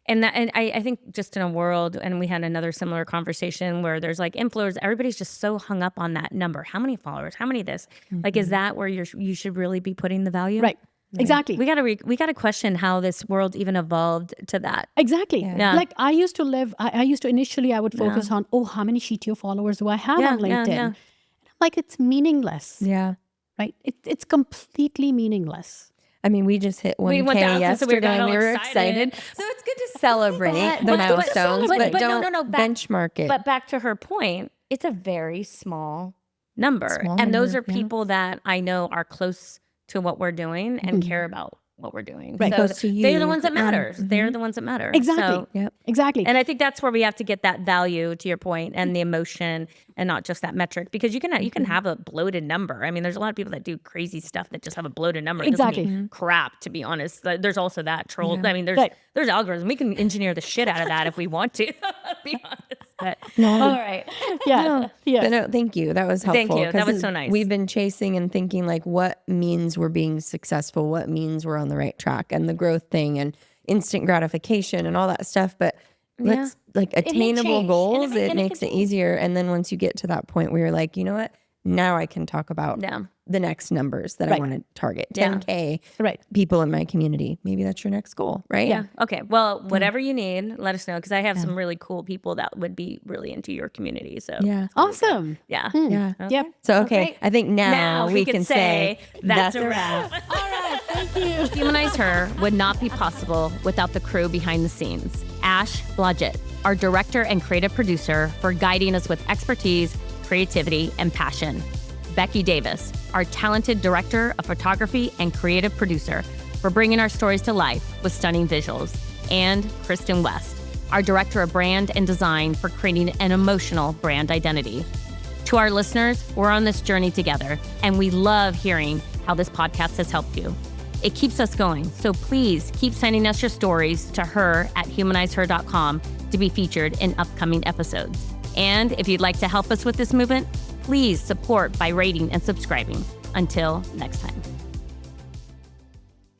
And I think just in a world, and we had another similar conversation where there's like influencers, everybody's just so hung up on that number. How many followers? How many this? Like, is that where you should really be putting the value? Right. Exactly. We gotta question how this world even evolved to that. Exactly. Yeah. Like I used to initially I would focus on, how many SheTO followers do I have on LinkedIn? Yeah. And I'm like, it's meaningless. Yeah. Right? It's completely meaningless. I mean, we just hit 1K yesterday and we were excited. So it's good to celebrate the milestones, but don't benchmark it. But back to her point, it's a very small number. And those are people that I know are close to what we're doing and care about what we're doing. Right. So Close to you. they're the ones that matter. They're the ones that matter. Exactly. So, Exactly. and I think that's where we have to get that value, to your point, and the emotion, and not just that metric, because you can have a bloated number. I mean, there's a lot of people that do crazy stuff that just have a bloated number. It doesn't Exactly. mean crap, to be honest. There's also that troll. I mean, there's algorithms. We can engineer the shit out of that if we want to. Be honest. But, all right. Yeah. But no, thank you. That was helpful. Thank you. That was so nice. We've been chasing and thinking like, what means we're being successful? What means we're on the right track? And the growth thing and instant gratification and all that stuff. But let's like attainable goals. It makes it easier. And then once you get to that point where you're like, you know what? Now I can talk about the next numbers that I want to target. 10K people in my community. Maybe that's your next goal, right? Yeah. Okay. Well, whatever you need, let us know, because I have some really cool people that would be really into your community. So Awesome. yeah. Yeah. Okay. Yep. So, okay. I think now we can say that's a wrap. All right. Thank you. Humanize Her would not be possible without the crew behind the scenes. Ash Blodgett, our director and creative producer, for guiding us with expertise, creativity, and passion. Becky Davis, our talented director of photography and creative producer, for bringing our stories to life with stunning visuals. And Kristen West, our director of brand and design, for creating an emotional brand identity. To our listeners, we're on this journey together, and we love hearing how this podcast has helped you. It keeps us going, so please keep sending us your stories to her@humanizeher.com to be featured in upcoming episodes. And if you'd like to help us with this movement, please support by rating and subscribing. Until next time.